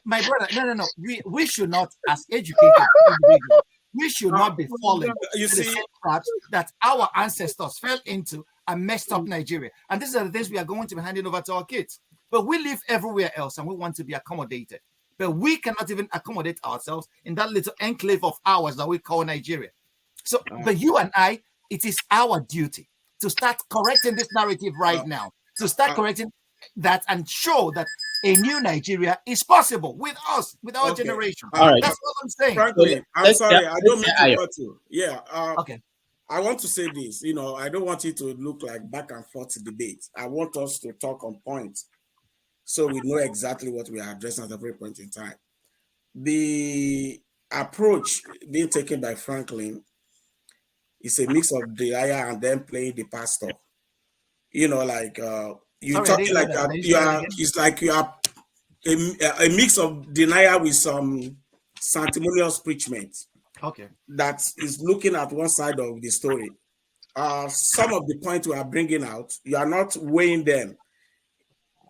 My brother, no. We should not, as educated individuals, we should not be falling into the same traps that our ancestors fell into and messed up Nigeria. And these are the things we are going to be handing over to our kids. But we live everywhere else and we want to be accommodated. But we cannot even accommodate ourselves in that little enclave of ours that we call Nigeria. So, but you and I, it is our duty to start correcting this narrative right now, to start correcting that and show that a new Nigeria is possible with us, with our generation. All right. That's what I'm saying. Frankly, I'm sorry, I don't mean to cut you. Yeah. Okay. I want to say this. I don't want it to look like back and forth debate. I want us to talk on points, so we know exactly what we are addressing at every point in time. The approach being taken by Franklyne is a mix of denial and then playing the pastor. You're talking like it's like you are a mix of denial with some sanctimonious preachment. Okay. That is looking at one side of the story. Some of the points we are bringing out, you are not weighing them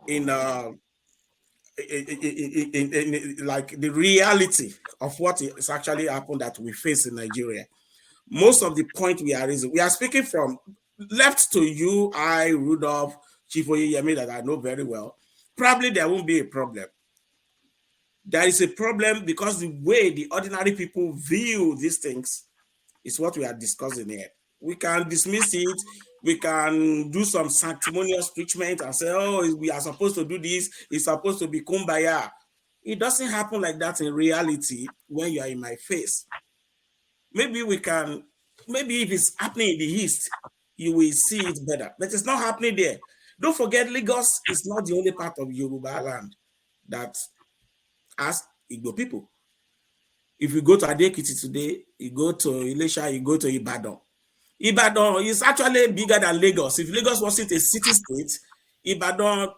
in like the reality of what is actually happened that we face in Nigeria. Most of the point we are raising, we are speaking from left to you, I, Rudolph, Chief Oyeyemi, that I know very well. Probably there won't be a problem. There is a problem because the way the ordinary people view these things is what we are discussing here. We can dismiss it. We can do some sanctimonious preachment and say, oh, we are supposed to do this. It's supposed to be kumbaya. It doesn't happen like that in reality when you are in my face. Maybe if it's happening in the East, you will see it better. But it's not happening there. Don't forget, Lagos is not the only part of Yoruba land that has Igbo people. If you go to Adekiti today, you go to Ilesha, you go to Ibadan. Ibadan is actually bigger than Lagos. If Lagos wasn't a city-state, Ibadan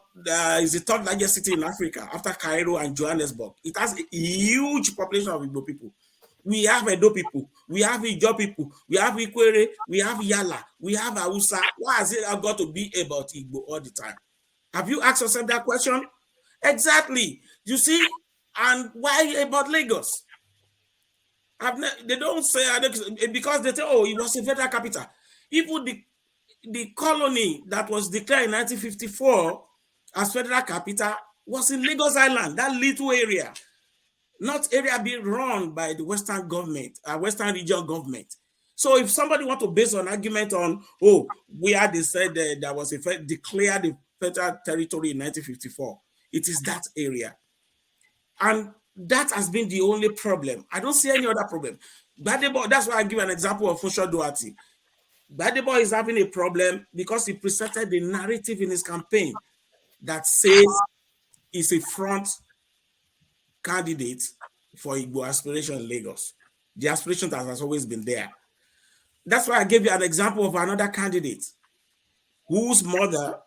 is the third largest city in Africa after Cairo and Johannesburg. It has a huge population of Igbo people. We have Edo people, we have Ijo people, we have Ikwere, we have Yala, we have Hausa. Why has it got to be about Igbo all the time? Have you asked yourself that question? Exactly. You see, and why about Lagos? They don't say, because they say, oh, it was a federal capital. Even the colony that was declared in 1954 as federal capital was in Lagos Island, that little area. Not area being run by the Western government, Western regional government. So if somebody want to base an argument on, oh, where they said there was declared the federal territory in 1954, it is that area. And that has been the only problem. I don't see any other problem. Gbadebo, that's why I give an example of Funsho Duarte. Gbadebo is having a problem because he presented the narrative in his campaign that says he's a front candidate for Igbo aspiration in Lagos. The aspiration that has always been there. That's why I gave you an example of another candidate whose mother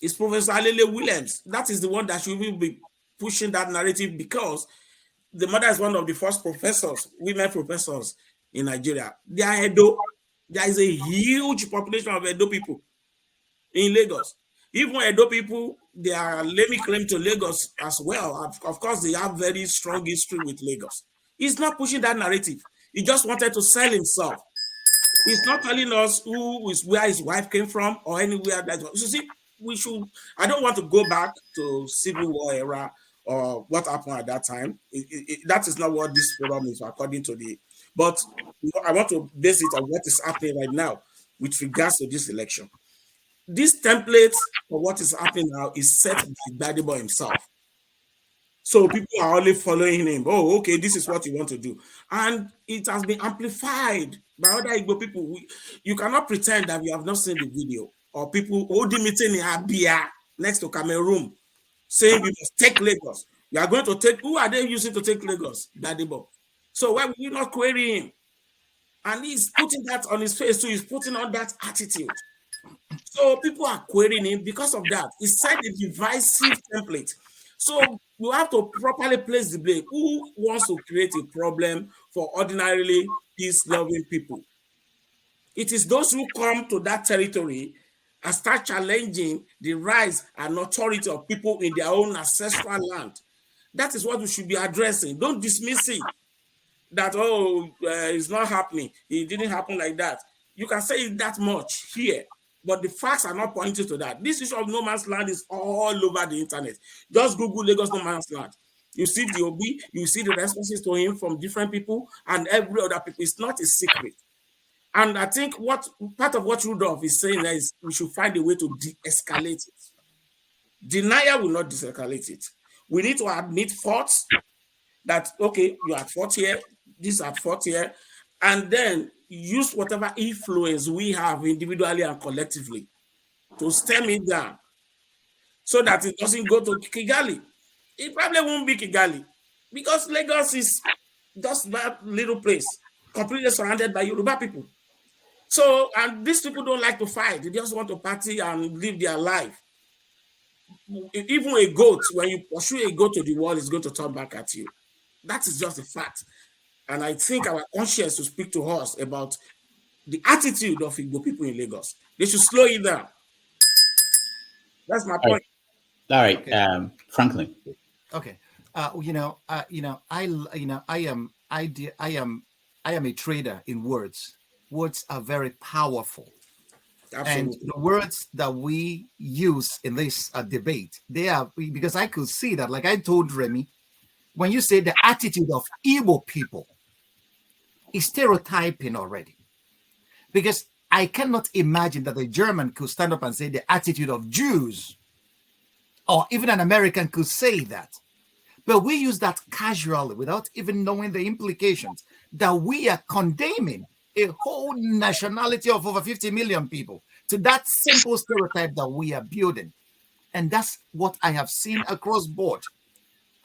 is Professor Alele Williams. That is the one that should be pushing that narrative because the mother is one of the first professors, women professors in Nigeria. They are Edo. There is a huge population of Edo people in Lagos. Even Edo people, they are laying claim to Lagos as well. Of course, they have very strong history with Lagos. He's not pushing that narrative. He just wanted to sell himself. He's not telling us where his wife came from or anywhere. You see, I don't want to go back to Civil War era or what happened at that time. That is not what this program is, according to but I want to base it on what is happening right now with regards to this election. This template for what is happening now is set by Gbadebo himself. So people are only following him. Oh, okay, this is what you want to do. And it has been amplified by other Igbo people. You cannot pretend that you have not seen the video or people holding meeting in Abia next to Cameroon saying we must take Lagos. We are going to take, who are they using to take Lagos? Gbadebo. So why will you not query him? And he's putting that on his face too. He's putting on that attitude. So people are querying him because of that. He said a divisive template. So you have to properly place the blame. Who wants to create a problem for ordinarily peace-loving people? It is those who come to that territory and start challenging the rights and authority of people in their own ancestral land. That is what we should be addressing. Don't dismiss it. That, it's not happening. It didn't happen like that. You can say it that much here, but the facts are not pointing to that. This issue of no man's land is all over the internet. Just Google Lagos no man's land. You see the OB, you see the responses to him from different people and every other people. It's not a secret. And I think part of what Rudolph is saying is we should find a way to de-escalate it. Denial will not de-escalate it. We need to admit faults that, okay, you are at fault here, this at fault here, and then use whatever influence we have individually and collectively to stem it down so that it doesn't go to Kigali. It probably won't be Kigali because Lagos is just that little place completely surrounded by Yoruba people. So, and these people don't like to fight. They just want to party and live their life. Even a goat, when you pursue a goat to the wall, it's going to turn back at you. That is just a fact. And I think our conscience to speak to us about the attitude of Igbo people in Lagos. They should slow it down. That's my point. All right, Okay. Franklyne. Okay. I am a trader in words. Words are very powerful. Absolutely. And the words that we use in this debate, they are, because I could see that, like I told Remi, when you say the attitude of Igbo people is stereotyping already. Because I cannot imagine that a German could stand up and say the attitude of Jews, or even an American could say that. But we use that casually without even knowing the implications, that we are condemning a whole nationality of over 50 million people to that simple stereotype that we are building. And that's what I have seen across board.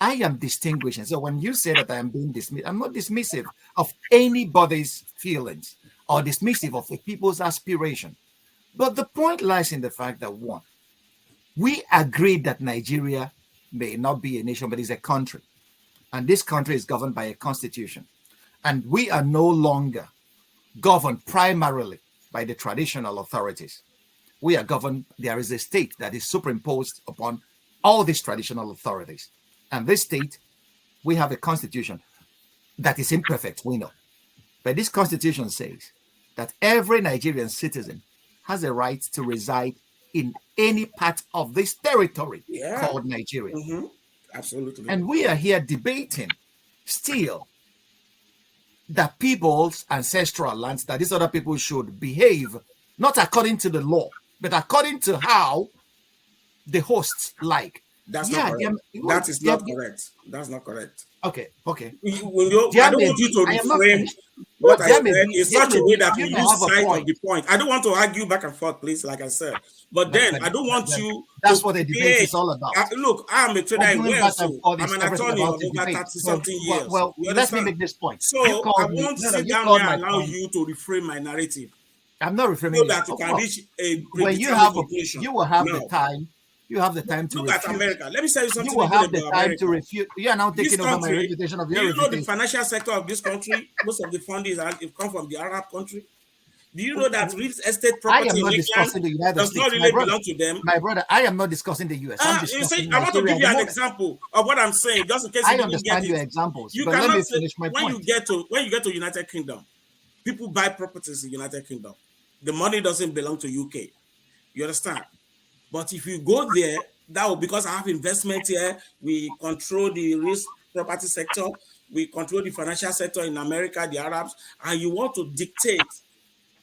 I am distinguishing. So when you say that I am being dismissed, I'm not dismissive of anybody's feelings or dismissive of the people's aspiration. But the point lies in the fact that, one, We agreed that Nigeria may not be a nation, but is a country. And this country is governed by a constitution. And we are no longer governed primarily by the traditional authorities. We are governed, there is a state that is superimposed upon all these traditional authorities. And this state, we have a constitution that is imperfect, we know. But this constitution says that every Nigerian citizen has a right to reside in any part of this territory called Nigeria. Absolutely. And we are here debating still that people's ancestral lands, that these other people should behave not according to the law, but according to how the hosts like. That's not correct. That is not correct. That's not correct. Okay. I don't want you to reframe what I said in such a way that you lose sight of the point. I don't want to argue back and forth, please, like I said. But then I don't want you. That's what the debate is all about. Look, I'm a trader in Wales, so I'm an attorney of over 30-something years. Well, let me make this point. So I won't sit down here and allow you to reframe my narrative. I'm not reframing so that you can reach a when you have you will have the time. You have the time to look refute. at America. Let me tell you something. You will have the time America. to refute. You are now taking over my reputation of your reputation. Do you know the financial sector of this country? Most of the funding come from the Arab country. Do you know that real estate property in England does not really belong to them? My brother, I am not discussing the US. I want to give you an example of what I'm saying, just in case you didn't get it. Your examples. You cannot say when you get to United Kingdom, people buy properties in United Kingdom. The money doesn't belong to UK. You understand? But if you go there, that will, because I have investment here, we control the risk property sector, we control the financial sector in America, the Arabs, and you want to dictate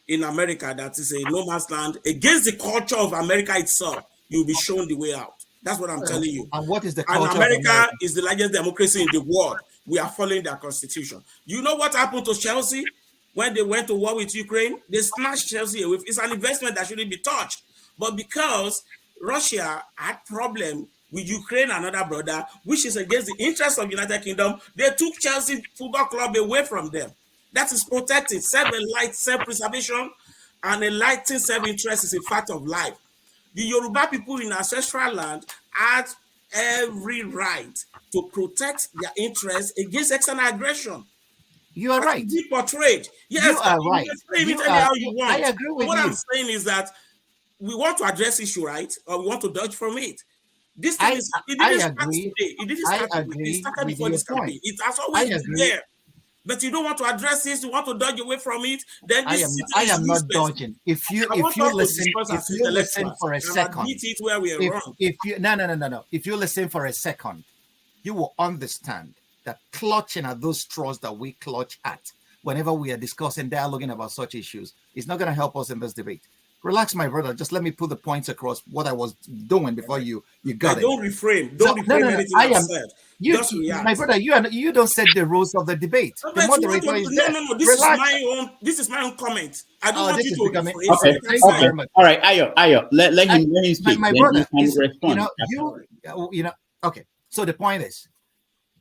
in America that is a no man's land against the culture of America itself, you'll be shown the way out. That's what I'm telling you. And what is the culture? And America is the largest democracy in the world. We are following their constitution. You know what happened to Chelsea when they went to war with Ukraine? They snatched Chelsea away. It's an investment that shouldn't be touched. But because Russia had problem with Ukraine, another brother, which is against the interests of United Kingdom, they took Chelsea Football Club away from them. That is protected. Self-preservation and enlightened self-interest is a fact of life. The Yoruba people in ancestral land had every right to protect their interests against external aggression. You are right. Be portrayed. Yes, you are right. How you want. I agree with what you. I'm saying is that we want to address issue, right? Or we want to dodge from it. This thing it didn't start today. It didn't start today. It started before this campaign. It has always been there. But you don't want to address this, you want to dodge away from it, then this I am not dodging. If you listen for a second, if you listen for a second, you will understand that clutching at those straws that we clutch at whenever we are discussing, dialoguing about such issues is not going to help us in this debate. Relax, my brother. Just let me put the points across what I was doing before you got it. Don't reframe. Don't reframe anything I said. Just react. My brother, you don't set the rules of the debate. No, the moderator is there. No. This is my own comment. I don't want you to reframe. Okay. All right, Ayo. Let him speak. My brother, okay. So the point is,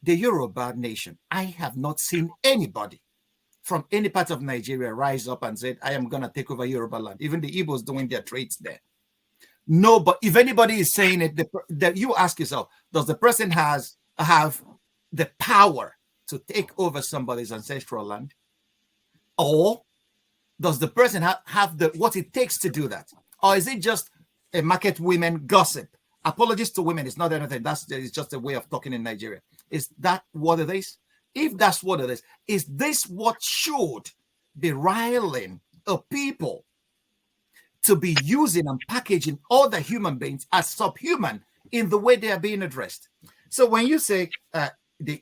the Yoruba nation, I have not seen anybody from any part of Nigeria rise up and said, I am going to take over Yoruba land. Even the Igbos doing their trades there. No, but if anybody is saying it, you ask yourself, does the person have the power to take over somebody's ancestral land? Or does the person have what it takes to do that? Or is it just a market women gossip? Apologies to women, it's not anything. It's just a way of talking in Nigeria. Is that what it is? If that's what it is this what should be riling a people to be using and packaging other human beings as subhuman in the way they are being addressed? So when you say the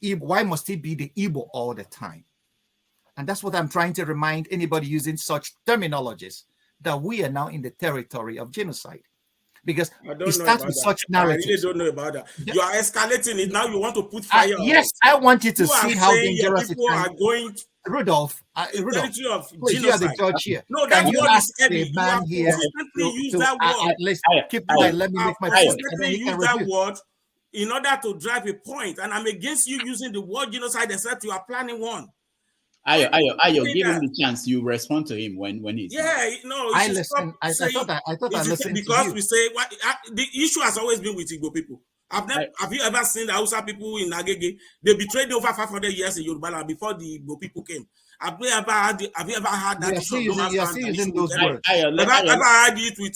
Igbo, why must it be the Igbo all the time? And that's what I'm trying to remind anybody using such terminologies, that we are now in the territory of genocide. Because it starts with such narratives. I really don't know about that. You are escalating it now. You want to put fire on yes, I want you to see how dangerous people are going. Rudolph, please, you are the judge here. No, that word is heavy. Man here use that word. At least keep quiet. Let me make my point. Use that word in order to drive a point, and I'm against you using the word genocide except you are planning one. Ayo, Saying give him that. the chance. You respond to him when he's Yeah, no, you I should listen. stop I saying thought I it's listened to because you. we say what the issue has always been with Igbo people. Have you ever seen the Hausa people in Agege? They betrayed over 500 years in Yoruba land before the Igbo people came. Have you ever had You are that issue still of no using, man's you are land, still an issue using with those them? words. Ayo, Have you ever had it with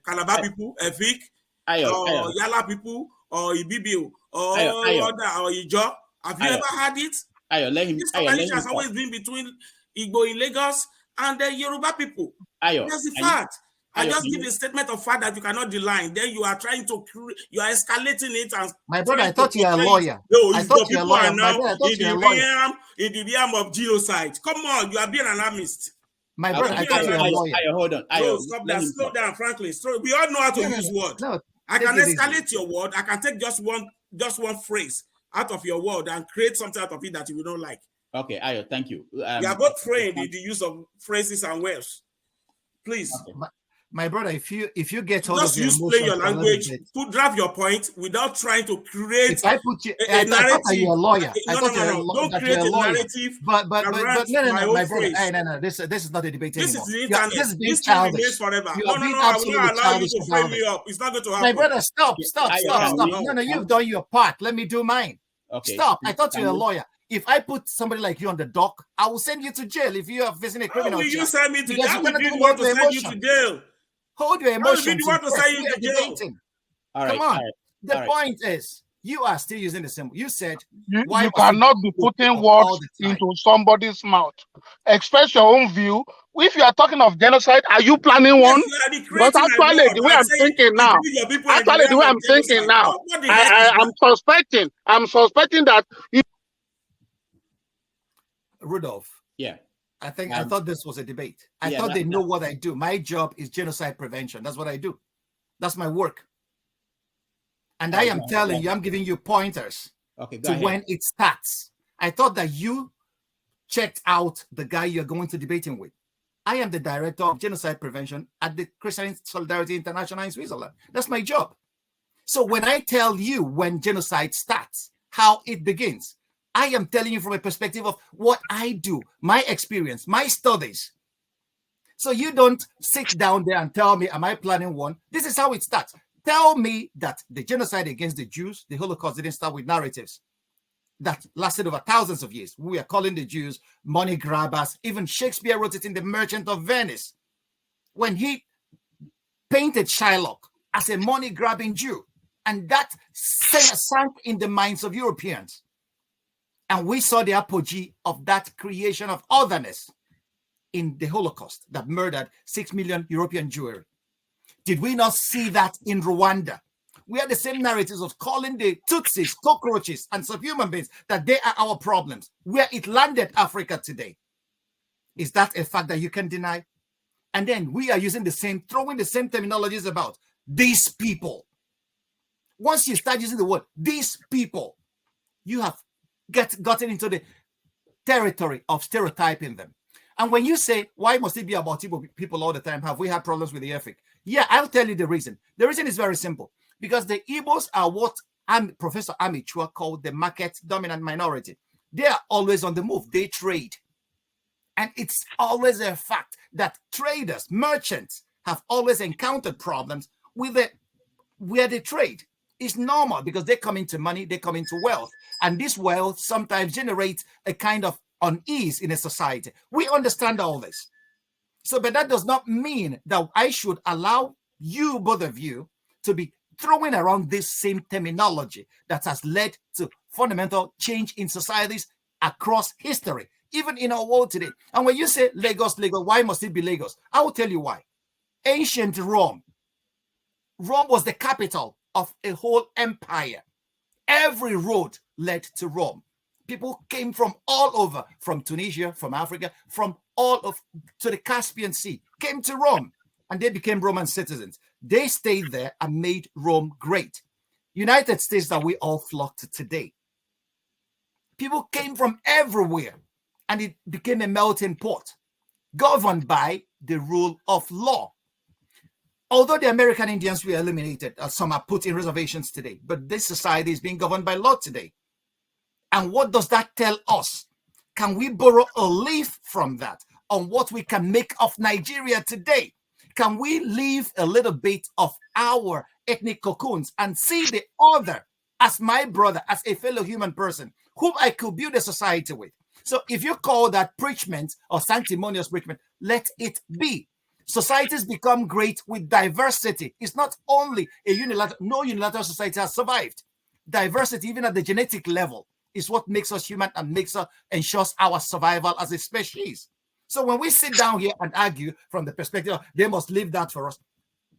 Calabar people, Efik, or Yala people, or Ibibio, or other, or Ijo? Have you ever had it? This coalition has always been between Igbo in Lagos and the Yoruba people. That's the fact. I just give a statement of fact that you cannot deny. Then you are trying to, you are escalating it and My brother, I trying to thought you were a portray lawyer. No, I Igbo thought you were a people lawyer. are My now brother, I thought you were a lawyer. in the realm of genocide. Come on, you are being an alarmist. My brother, I thought you were a lawyer. Hold on. No, stop that. Slow down, frankly. We all know how to use word. No, I take can it easy. escalate your word. I can take just one phrase out of your word and create something out of it that you don't like. Okay, Ayo, thank you. We are both trained in the use of phrases and words. Please. Okay. My brother, if you get hold just of your use emotions plain your language to drive your point without trying to create if I put you, a narrative. You're a lawyer. No. Don't create a narrative. But no, my brother. Phrase. Hey, no. This is not a debate this anymore. Is the internet. This is being this childish. remains forever. You No. I will not allow you to frame me up. It's not going to happen. My brother, stop. No, you've done your part. Let me do mine. Okay. Stop. I thought you were a lawyer. If I put somebody like you on the dock, I will send you to jail if you are facing a criminal charge. How will you send me to jail? How would you want to send you to jail? Hold your emotions. How would you want to send you to jail? All right. Come on. The point is, you are still using the symbol. You said you cannot be putting words into somebody's mouth. Express your own view. If you are talking of genocide, are you planning one? Because actually, the way I'm thinking now, I'm suspecting that. Rudolph. Yeah. I thought this was a debate. I thought they know what I do. My job is genocide prevention. That's what I do. That's my work. And I am telling you, I'm giving you pointers to when it starts. I thought that you checked out the guy you're going to debating with. I am the director of genocide prevention at the Christian Solidarity International in Switzerland. That's my job. So when I tell you when genocide starts, how it begins, I am telling you from a perspective of what I do, my experience, my studies. So you don't sit down there and tell me, am I planning one? This is how it starts. Tell me that the genocide against the Jews, the Holocaust, didn't start with narratives that lasted over thousands of years. We are calling the Jews money grabbers. Even Shakespeare wrote it in The Merchant of Venice when he painted Shylock as a money-grabbing Jew. And that sank in the minds of Europeans. And we saw the apogee of that creation of otherness in the Holocaust that murdered 6 million European Jewry. Did we not see that in Rwanda? We had the same narratives of calling the Tutsis cockroaches and subhuman beings, that they are our problems. Where it landed Africa today. Is that a fact that you can deny? And then we are using throwing the same terminologies about these people. Once you start using the word these people, you have gotten into the territory of stereotyping them. And when you say, why must it be about Igbo people all the time? Have we had problems with the Efik? Yeah, I'll tell you the reason. The reason is very simple. Because the Igbos are what Professor Amichua called the market dominant minority. They are always on the move. They trade. And it's always a fact that traders, merchants, have always encountered problems with where they trade. It's normal because they come into money, they come into wealth. And this wealth sometimes generates a kind of unease in a society. We understand all this. So, but that does not mean that I should allow you, both of you, to be throwing around this same terminology that has led to fundamental change in societies across history, even in our world today. And when you say Lagos, why must it be Lagos? I will tell you why. Ancient Rome was the capital of a whole empire. Every road led to Rome. People came from all over, from Tunisia, from Africa, from to the Caspian Sea, came to Rome, and they became Roman citizens. They stayed there and made Rome great. United States that we all flock to today. People came from everywhere, and it became a melting pot, governed by the rule of law. Although the American Indians were eliminated, some are put in reservations today, but this society is being governed by law today. And what does that tell us? Can we borrow a leaf from that on what we can make of Nigeria today? Can we leave a little bit of our ethnic cocoons and see the other as my brother, as a fellow human person whom I could build a society with? So if you call that preachment or sanctimonious preachment, let it be. Societies become great with diversity. It's not only a unilateral, no unilateral society has survived. Diversity, even at the genetic level, is what makes us human and ensures our survival as a species. So when we sit down here and argue from the perspective of they must leave that for us,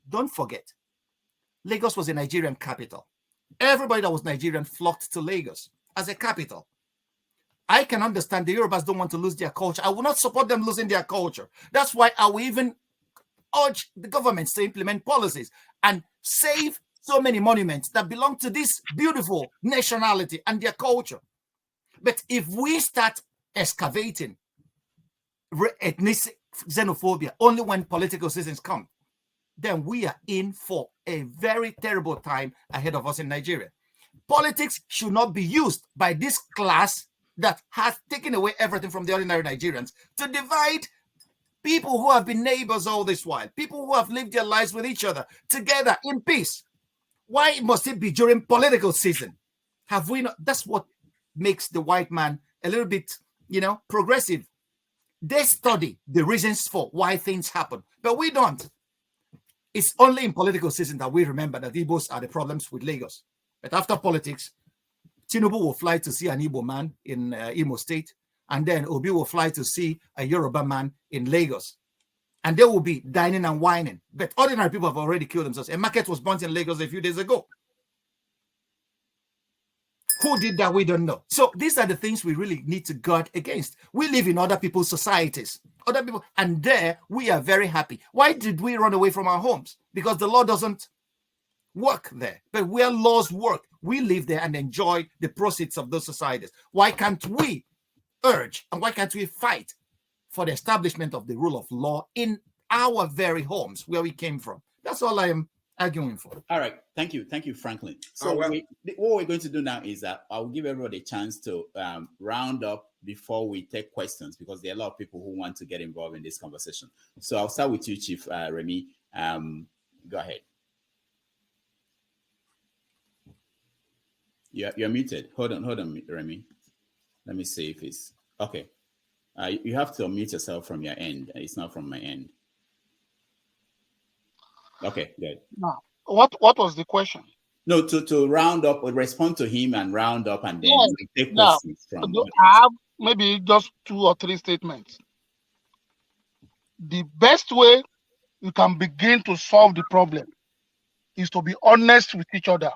don't forget, Lagos was a Nigerian capital. Everybody that was Nigerian flocked to Lagos as a capital. I can understand the Yorubas don't want to lose their culture. I will not support them losing their culture. That's why I will even urge the governments to implement policies and save so many monuments that belong to this beautiful nationality and their culture. But if we start excavating ethnic xenophobia only when political seasons come, then we are in for a very terrible time ahead of us in Nigeria. Politics should not be used by this class that has taken away everything from the ordinary Nigerians to divide people who have been neighbors all this while, people who have lived their lives with each other together in peace. Why must it be during political season? Have we not? That's what makes the white man a little bit, progressive. They study the reasons for why things happen, but we don't. It's only in political season that we remember that Igbos are the problems with Lagos. But after politics, Tinubu will fly to see an Igbo man in Imo State, and then Obi will fly to see a Yoruba man in Lagos. And they will be dining and whining. But ordinary people have already killed themselves. A market was burnt in Lagos a few days ago. Who did that? We don't know. So these are the things we really need to guard against. We live in other people's societies, other people, and there we are very happy. Why did we run away from our homes? Because the law doesn't work there. But where laws work, we live there and enjoy the proceeds of those societies. Why can't we urge and why can't we fight for the establishment of the rule of law in our very homes where we came from? That's all I am arguing for. All right. Thank you, Franklyne. So what we're going to do now is that I'll give everybody a chance to round up before we take questions, because there are a lot of people who want to get involved in this conversation. So I'll start with you, Chief Remi. Go ahead. You're muted. Hold on, Remi. Let me see if it's okay. You have to unmute yourself from your end. It's not from my end. Okay, good. Now, what was the question? No, to round up or respond to him and round up, and then we take Now, questions from. I have maybe just 2 or 3 statements. The best way you can begin to solve the problem is to be honest with each other.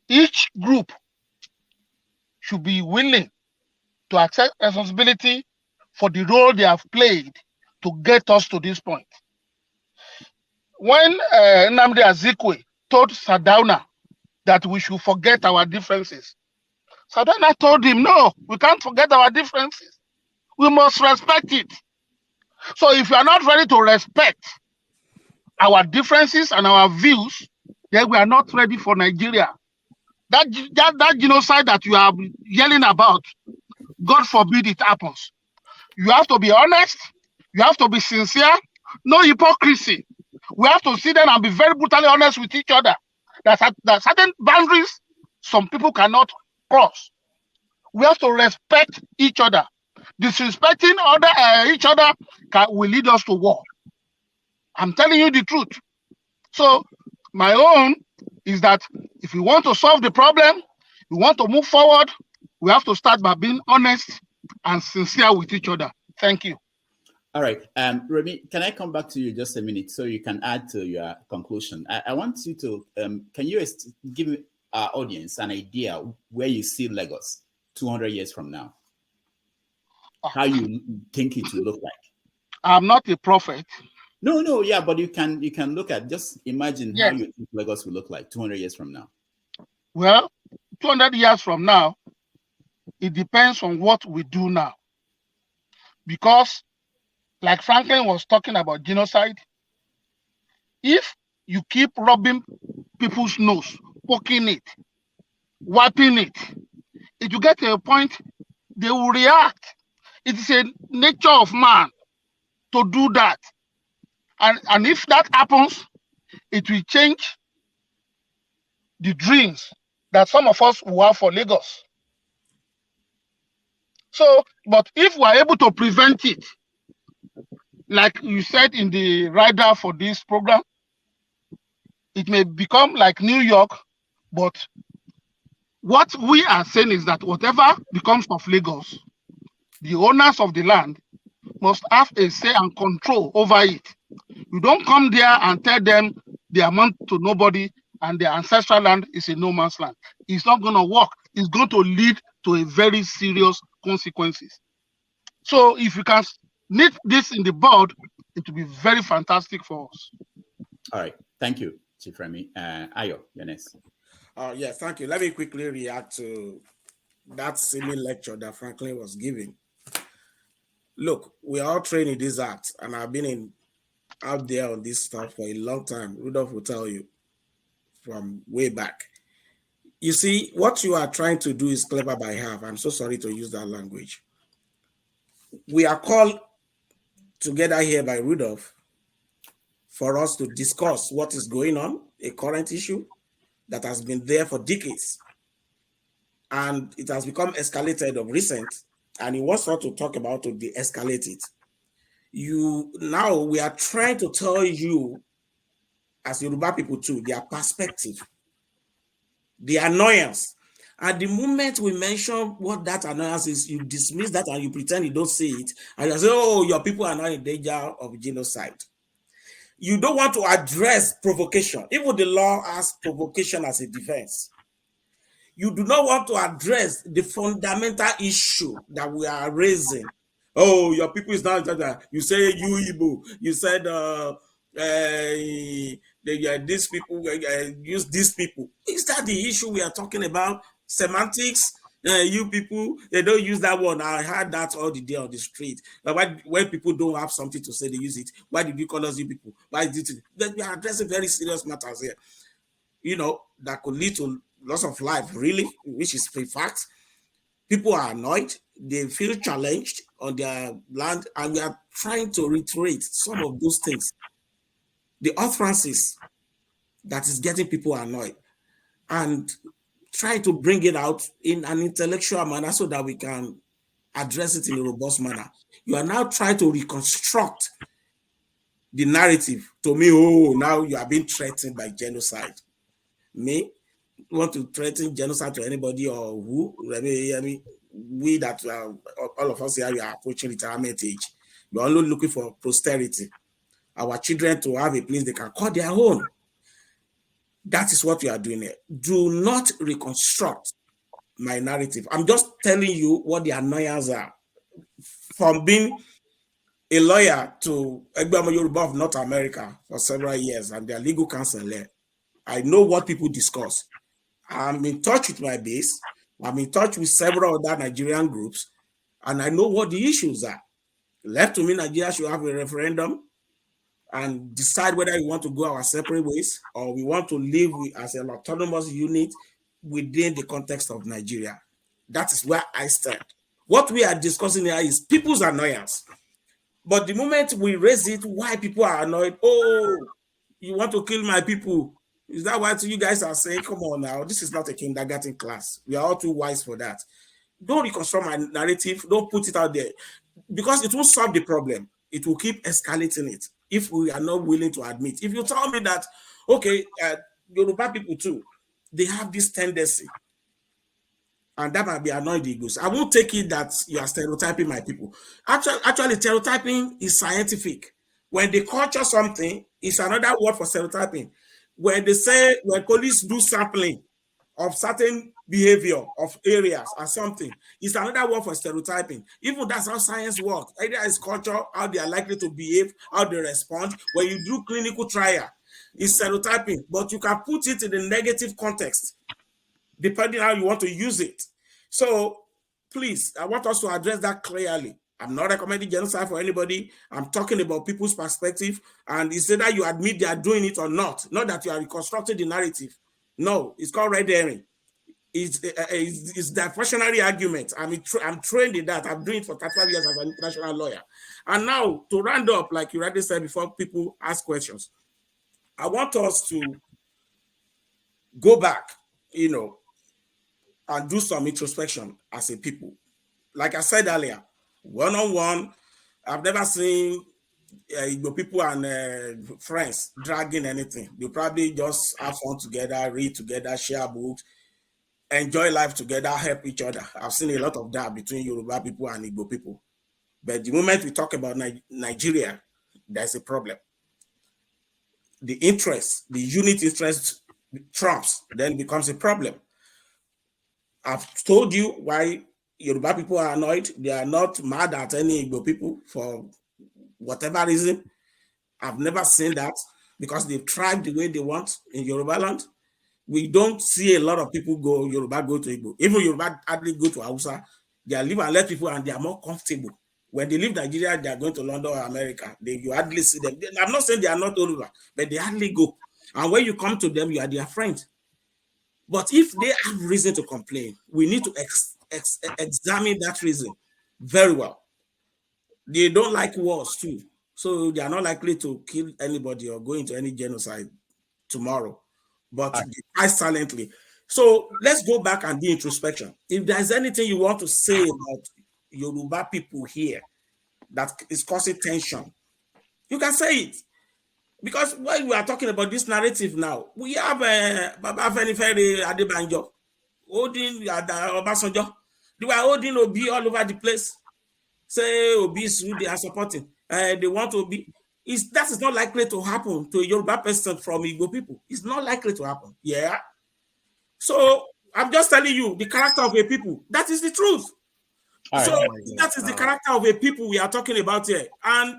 Each group should be willing to accept responsibility for the role they have played to get us to this point. When Nnamdi Azikiwe told Sardauna that we should forget our differences, Sardauna told him, no, we can't forget our differences. We must respect it. So if you are not ready to respect our differences and our views, then we are not ready for Nigeria. That genocide that you are yelling about, God forbid it happens. You have to be honest. You have to be sincere. No hypocrisy. We have to sit down and be very brutally honest with each other. There are certain boundaries some people cannot cross. We have to respect each other. Disrespecting each other will lead us to war. I'm telling you the truth. So my own is that if we want to solve the problem, we want to move forward, we have to start by being honest and sincere with each other. Thank you. All right. Remi, can I come back to you just a minute so you can add to your conclusion? I want you to, can you give our audience an idea where you see Lagos 200 years from now? How you think it will look like? I'm not a prophet. No, yeah, but you can look at, just imagine how you think Lagos will look like 200 years from now. Well, 200 years from now, it depends on what we do now. Because, like Franklyne was talking about genocide, if you keep rubbing people's nose, poking it, wiping it, it will get to a point they will react. It is a nature of man to do that. And if that happens, it will change the dreams that some of us will have for Lagos. So, but if we are able to prevent it, like you said in the rider for this program, it may become like New York, but what we are saying is that whatever becomes of Lagos, the owners of the land must have a say and control over it. You don't come there and tell them they amount to nobody and their ancestral land is a no man's land. It's not going to work. It's going to lead to a very serious consequences. So if you can nip this in the bud, it will be very fantastic for us. All right. Thank you, Chief Remi. Ayo, you're next. Yes, thank you. Let me quickly react to that silly lecture that Franklyne was giving. Look, we are all trained in this art, and I've been out there on this stuff for a long time. Rudolph will tell you from way back. You see, what you are trying to do is clever by half. I'm so sorry to use that language. We are called together here by Rudolph for us to discuss what is going on, a current issue that has been there for decades. And it has become escalated of recent, and he wants us to talk about to de-escalate it. Now we are trying to tell you, as Yoruba people too, their perspective, the annoyance. At the moment we mention what that annoyance is, you dismiss that and you pretend you don't see it, and you say, oh, your people are not in danger of genocide. You don't want to address provocation. Even the law has provocation as a defense. You do not want to address the fundamental issue that we are raising. Oh, your people is not that. You say you Igbo. You said these people use these people. Is that the issue we are talking about? Semantics. You people, they don't use that one. I heard that all the day on the street. But when people don't have something to say, they use it. Why did you call us you people? Why did it? We are addressing very serious matters here. You know, that could lead to loss of life, really, which is free fact. People are annoyed. They feel challenged on their land, and we are trying to reiterate some of those things. The utterances that is getting people annoyed, and try to bring it out in an intellectual manner so that we can address it in a robust manner. You are now trying to reconstruct the narrative to me. Oh, now you are being threatened by genocide. Me want to threaten genocide to anybody or who? Remi Oyeyemi, we that all of us here, we are approaching retirement age. We are only looking for posterity. Our children to have a place they can call their own. That is what we are doing here. Do not reconstruct my narrative. I'm just telling you what the annoyances are. From being a lawyer to Egbamo Yoruba of North America for several years and their legal counsel there, I know what people discuss. I'm in touch with my base. I'm in touch with several other Nigerian groups, and I know what the issues are. Left to me, Nigeria should have a referendum and decide whether we want to go our separate ways or we want to live as an autonomous unit within the context of Nigeria. That is where I stand. What we are discussing here is people's annoyance. But the moment we raise it, why people are annoyed, oh, you want to kill my people. Is that what you guys are saying? Come on now, this is not a kindergarten class. We are all too wise for that. Don't reconstruct my narrative. Don't put it out there because it won't solve the problem. It will keep escalating it if we are not willing to admit. If you tell me that, okay, Yoruba people too, they have this tendency, and that might be annoying the Igbos. I won't take it that you are stereotyping my people. Actually, stereotyping is scientific. When they culture something, it's another word for stereotyping. When they say, when police do sampling of certain behavior of areas or something, it's another word for stereotyping. Even that's how science works. Either it's culture, how they are likely to behave, how they respond. When you do clinical trial, it's stereotyping, but you can put it in the negative context, depending on how you want to use it. So please, I want us to address that clearly. I'm not recommending genocide for anybody. I'm talking about people's perspective, and it's either you admit they are doing it or not that you are reconstructing the narrative. No, it's called red herring. It's diversionary argument. I'm trained in that. I'm doing it for 35 years as an international lawyer. And now, to round up, like you already said before people ask questions, I want us to go back, and do some introspection as a people. Like I said earlier, one-on-one, I've never seen Igbo people and friends dragging anything. They probably just have fun together, read together, share books, enjoy life together, help each other. I've seen a lot of that between Yoruba people and Igbo people. But the moment we talk about Nigeria, there's a problem. The unit interest trumps, then becomes a problem. I've told you why Yoruba people are annoyed. They are not mad at any Igbo people for whatever reason. I've never seen that because they've tried the way they want in Yoruba land. We don't see a lot of people Yoruba go to Igbo. Even Yoruba hardly go to Hausa. They are live and let people and they are more comfortable. When they leave Nigeria, they are going to London or America. You hardly see them. I'm not saying they are not Yoruba, but they hardly go. And when you come to them, you are their friend. But if they have reason to complain, we need to examine that reason very well. They don't like wars too. So they are not likely to kill anybody or go into any genocide tomorrow, but they fight silently. So let's go back and do introspection. If there's anything you want to say about Yoruba people here that is causing tension, you can say it. Because when we are talking about this narrative now, we have Baba Fenifere Adebanjo, holding Obasanjo. They were holding Obi all over the place. Say Obi is who they are supporting. They want Obi. That is not likely to happen to a Yoruba person from Igbo people. It's not likely to happen. Yeah. So I'm just telling you the character of a people. That is the truth. That is the character of a people we are talking about here. And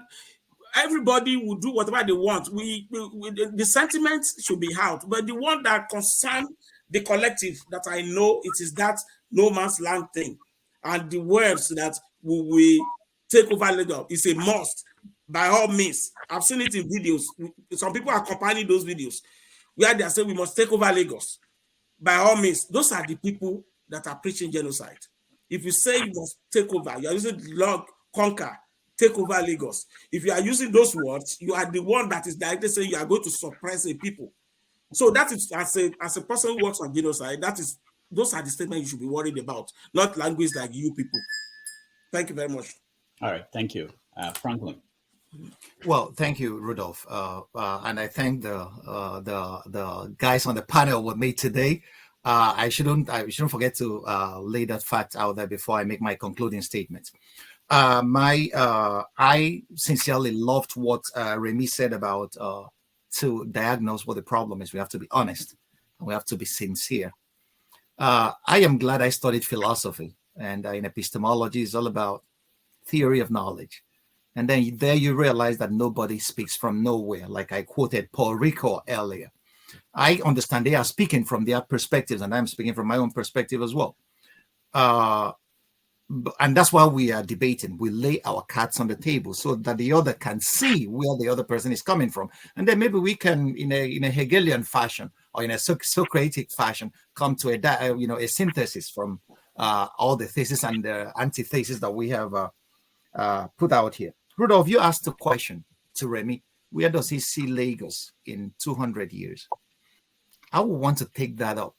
everybody will do whatever they want. The sentiment should be out, but the one that concern the collective that I know, it is that no man's land thing, and the words that we take over Lagos is a must by all means. I've seen it in videos. Some people are accompanying those videos where they are saying we must take over Lagos by all means. Those are the people that are preaching genocide. If you say you must take over, you are using log conquer, take over Lagos. If you are using those words, you are the one that is directly saying you are going to suppress a people. So that is, as a person who works on genocide, those are the statements you should be worried about, not language like you people. Thank you very much. All right, thank you. Franklyne. Well, thank you, Rudolph. And I thank the guys on the panel with me today. I shouldn't forget to lay that fact out there before I make my concluding statement. I sincerely loved what Remi said about to diagnose what the problem is. We have to be honest and we have to be sincere. I am glad I studied philosophy, and in epistemology is all about theory of knowledge. And then there you realize that nobody speaks from nowhere. Like I quoted Paul Ricoeur earlier. I understand they are speaking from their perspectives, and I'm speaking from my own perspective as well. And that's why we are debating. We lay our cards on the table so that the other can see where the other person is coming from. And then maybe we can, in a Hegelian fashion or in a Socratic fashion, come to a synthesis from all the theses and the antithesis that we have put out here. Rudolph, you asked a question to Remi. Where does he see Lagos in 200 years? I would want to take that up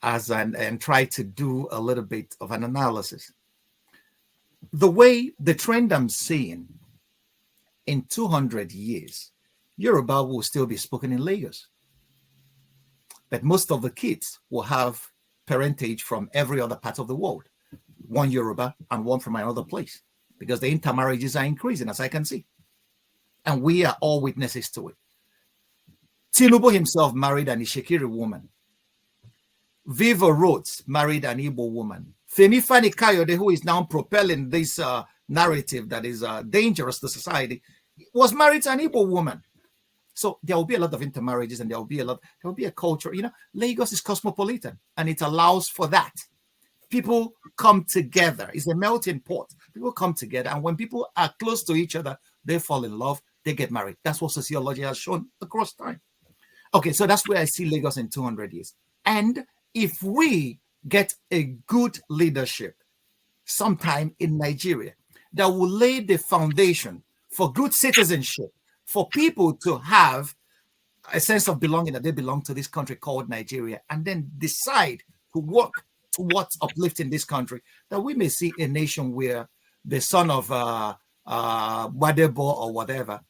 and try to do a little bit of an analysis. The trend I'm seeing in 200 years, Yoruba will still be spoken in Lagos. But most of the kids will have parentage from every other part of the world, one Yoruba and one from another place, because the intermarriages are increasing, as I can see. And we are all witnesses to it. Tinubu himself married an Ishekiri woman. Viva Rhodes married an Igbo woman. Femi Fani Kayode, who is now propelling this narrative that is dangerous to society, was married to an Igbo woman. So there will be a lot of intermarriages, and there will be a culture. Lagos is cosmopolitan, and it allows for that. People come together. It's a melting pot. People come together, and when people are close to each other, they fall in love, they get married. That's what sociology has shown across time. Okay, so that's where I see Lagos in 200 years. And if we get a good leadership sometime in Nigeria that will lay the foundation for good citizenship, for people to have a sense of belonging, that they belong to this country called Nigeria, and then decide to work towards uplifting this country, that we may see a nation where the son of Wadebo or whatever,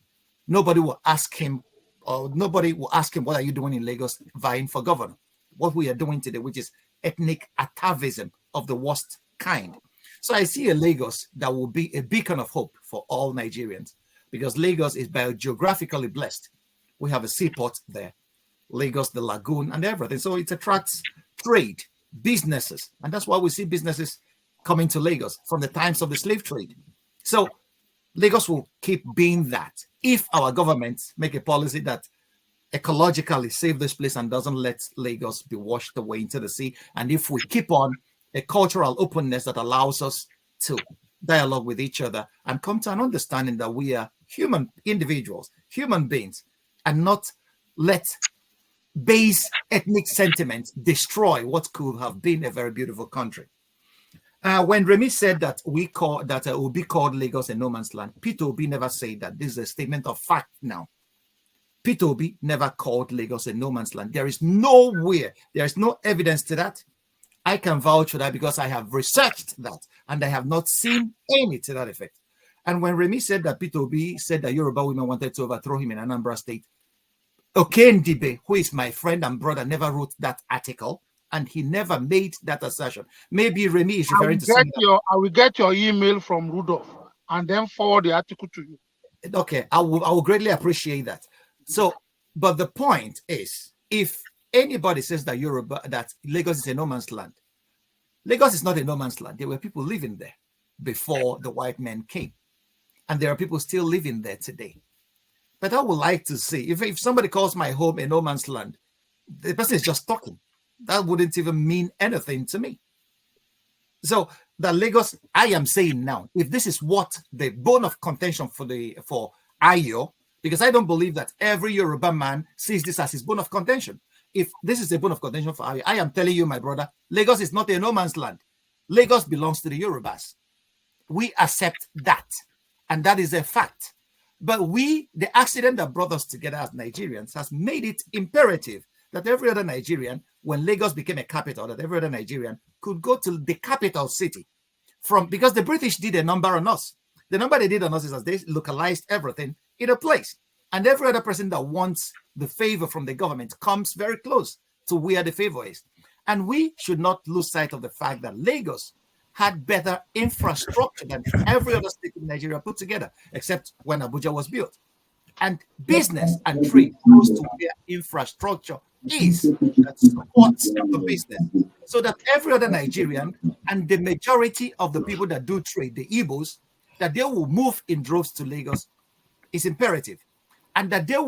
nobody will ask him, what are you doing in Lagos vying for governor? What we are doing today, which is ethnic atavism of the worst kind. So I see a Lagos that will be a beacon of hope for all Nigerians, because Lagos is biogeographically blessed. We have a seaport there, Lagos, the lagoon, and everything. So it attracts trade, businesses. And that's why we see businesses coming to Lagos from the times of the slave trade. So Lagos will keep being that if our governments make a policy that ecologically save this place and doesn't let Lagos be washed away into the sea. And if we keep on a cultural openness that allows us to dialogue with each other and come to an understanding that we are human individuals, human beings, and not let base ethnic sentiments destroy what could have been a very beautiful country. When Remi said that it will be called Lagos a no man's land, Peter Obi never said that. This is a statement of fact now. Peter Obi never called Lagos a no man's land. There is nowhere, there is no evidence to that. I can vouch for that because I have researched that and I have not seen any to that effect. And when Remi said that Peter Obi said that Yoruba women wanted to overthrow him in Anambra State, Okendibe, who is my friend and brother, never wrote that article, and he never made that assertion. Maybe Remi is referring to something. I will get your email from Rudolph and then forward the article to you. Okay, I will greatly appreciate that. So, but the point is, if anybody says that Lagos is a no man's land, Lagos is not a no man's land. There were people living there before the white men came, and there are people still living there today. But I would like to see, if somebody calls my home a no man's land, the person is just talking. That wouldn't even mean anything to me. So the Lagos, I am saying now, if this is what the bone of contention for Ayo, because I don't believe that every Yoruba man sees this as his bone of contention. If this is a bone of contention for Ayo, I am telling you, my brother, Lagos is not a no man's land. Lagos belongs to the Yorubas. We accept that, and that is a fact. But the accident that brought us together as Nigerians has made it imperative that every other Nigerian, when Lagos became a capital, that every other Nigerian could go to the capital city because the British did a number on us. The number they did on us is as they localized everything in a place. And every other person that wants the favor from the government comes very close to where the favor is. And we should not lose sight of the fact that Lagos had better infrastructure than every other state in Nigeria put together, except when Abuja was built. And business and trade goes to where infrastructure is that supports the business. So that every other Nigerian and the majority of the people that do trade, the Igbos, that they will move in droves to Lagos is imperative. And that there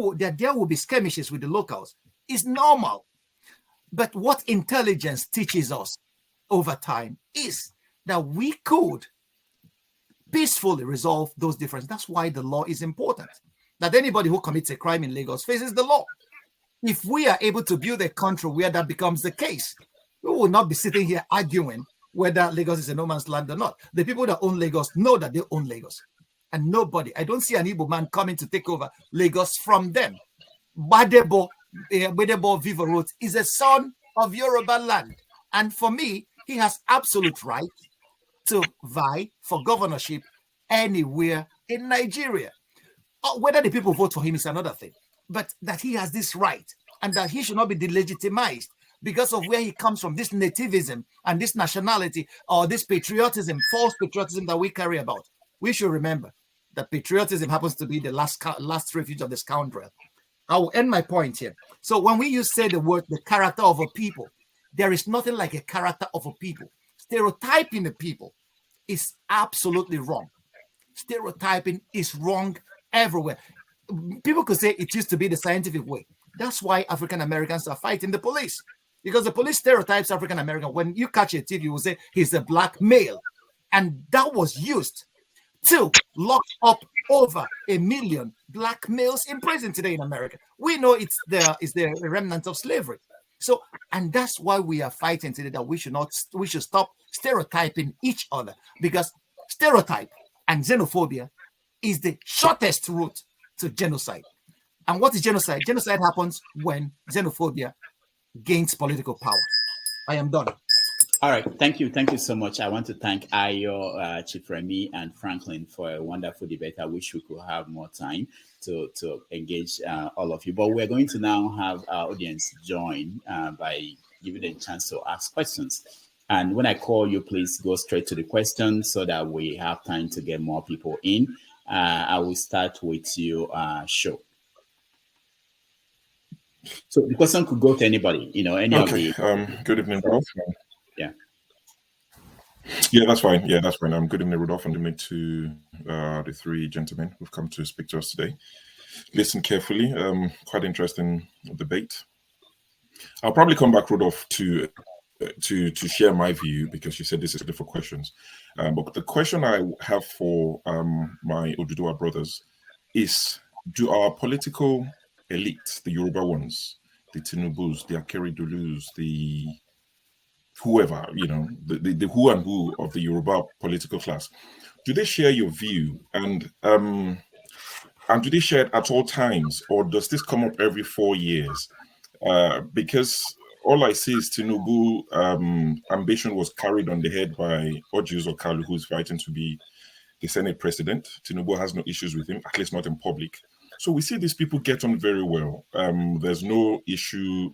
will be skirmishes with the locals is normal. But what intelligence teaches us over time is that we could peacefully resolve those differences. That's why the law is important. That anybody who commits a crime in Lagos faces the law. If we are able to build a country where that becomes the case, we will not be sitting here arguing whether Lagos is a no man's land or not. The people that own Lagos know that they own Lagos. And nobody, I don't see an Igbo man coming to take over Lagos from them. Badebo Viva Road is a son of Yoruba land. And for me, he has absolute right to vie for governorship anywhere in Nigeria. Whether the people vote for him is another thing. But that he has this right and that he should not be delegitimized because of where he comes from, this nativism and this nationality or this patriotism, false patriotism that we carry about. We should remember that patriotism happens to be the last refuge of the scoundrel. I will end my point here. So when we say the word, the character of a people, there is nothing like a character of a people. Stereotyping the people is absolutely wrong. Stereotyping is wrong everywhere. People could say it used to be the scientific way. That's why African Americans are fighting the police, because the police stereotypes African American. When you catch a thief, you will say he's a black male, and that was used to lock up over 1 million black males in prison today in America. We know it's the remnant of slavery. So, and that's why we are fighting today, that we should stop stereotyping each other, because stereotype and xenophobia is the shortest route to genocide. And what is genocide? Genocide happens when xenophobia gains political power. I am done. All right, thank you so much. I want to thank Ayo, Chief Remi, and Franklyne for a wonderful debate. I wish we could have more time to engage all of you, but we're going to now have our audience join by giving them a chance to ask questions. And when I call you, please go straight to the question so that we have time to get more people in. I will start with you, Show. So the question could go to anybody, any of the. Good evening, Rudolph. Yeah. Yeah, that's fine. Good evening, Rudolph, and good to the three gentlemen who've come to speak to us today. Listen carefully. Quite interesting debate. I'll probably come back, Rudolph, to share my view, because you said this is for questions. But the question I have for my Oduduwa brothers is: do our political elite, the Yoruba ones, the Tinubus, the Akeredolus, the whoever, the who and who of the Yoruba political class, do they share your view? And do they share it at all times, or does this come up every 4 years? Because all I see is Tinubu ambition was carried on the head by Ojus Okalu, who's fighting to be the Senate president. Tinubu has no issues with him, at least not in public. So we see these people get on very well. There's no issue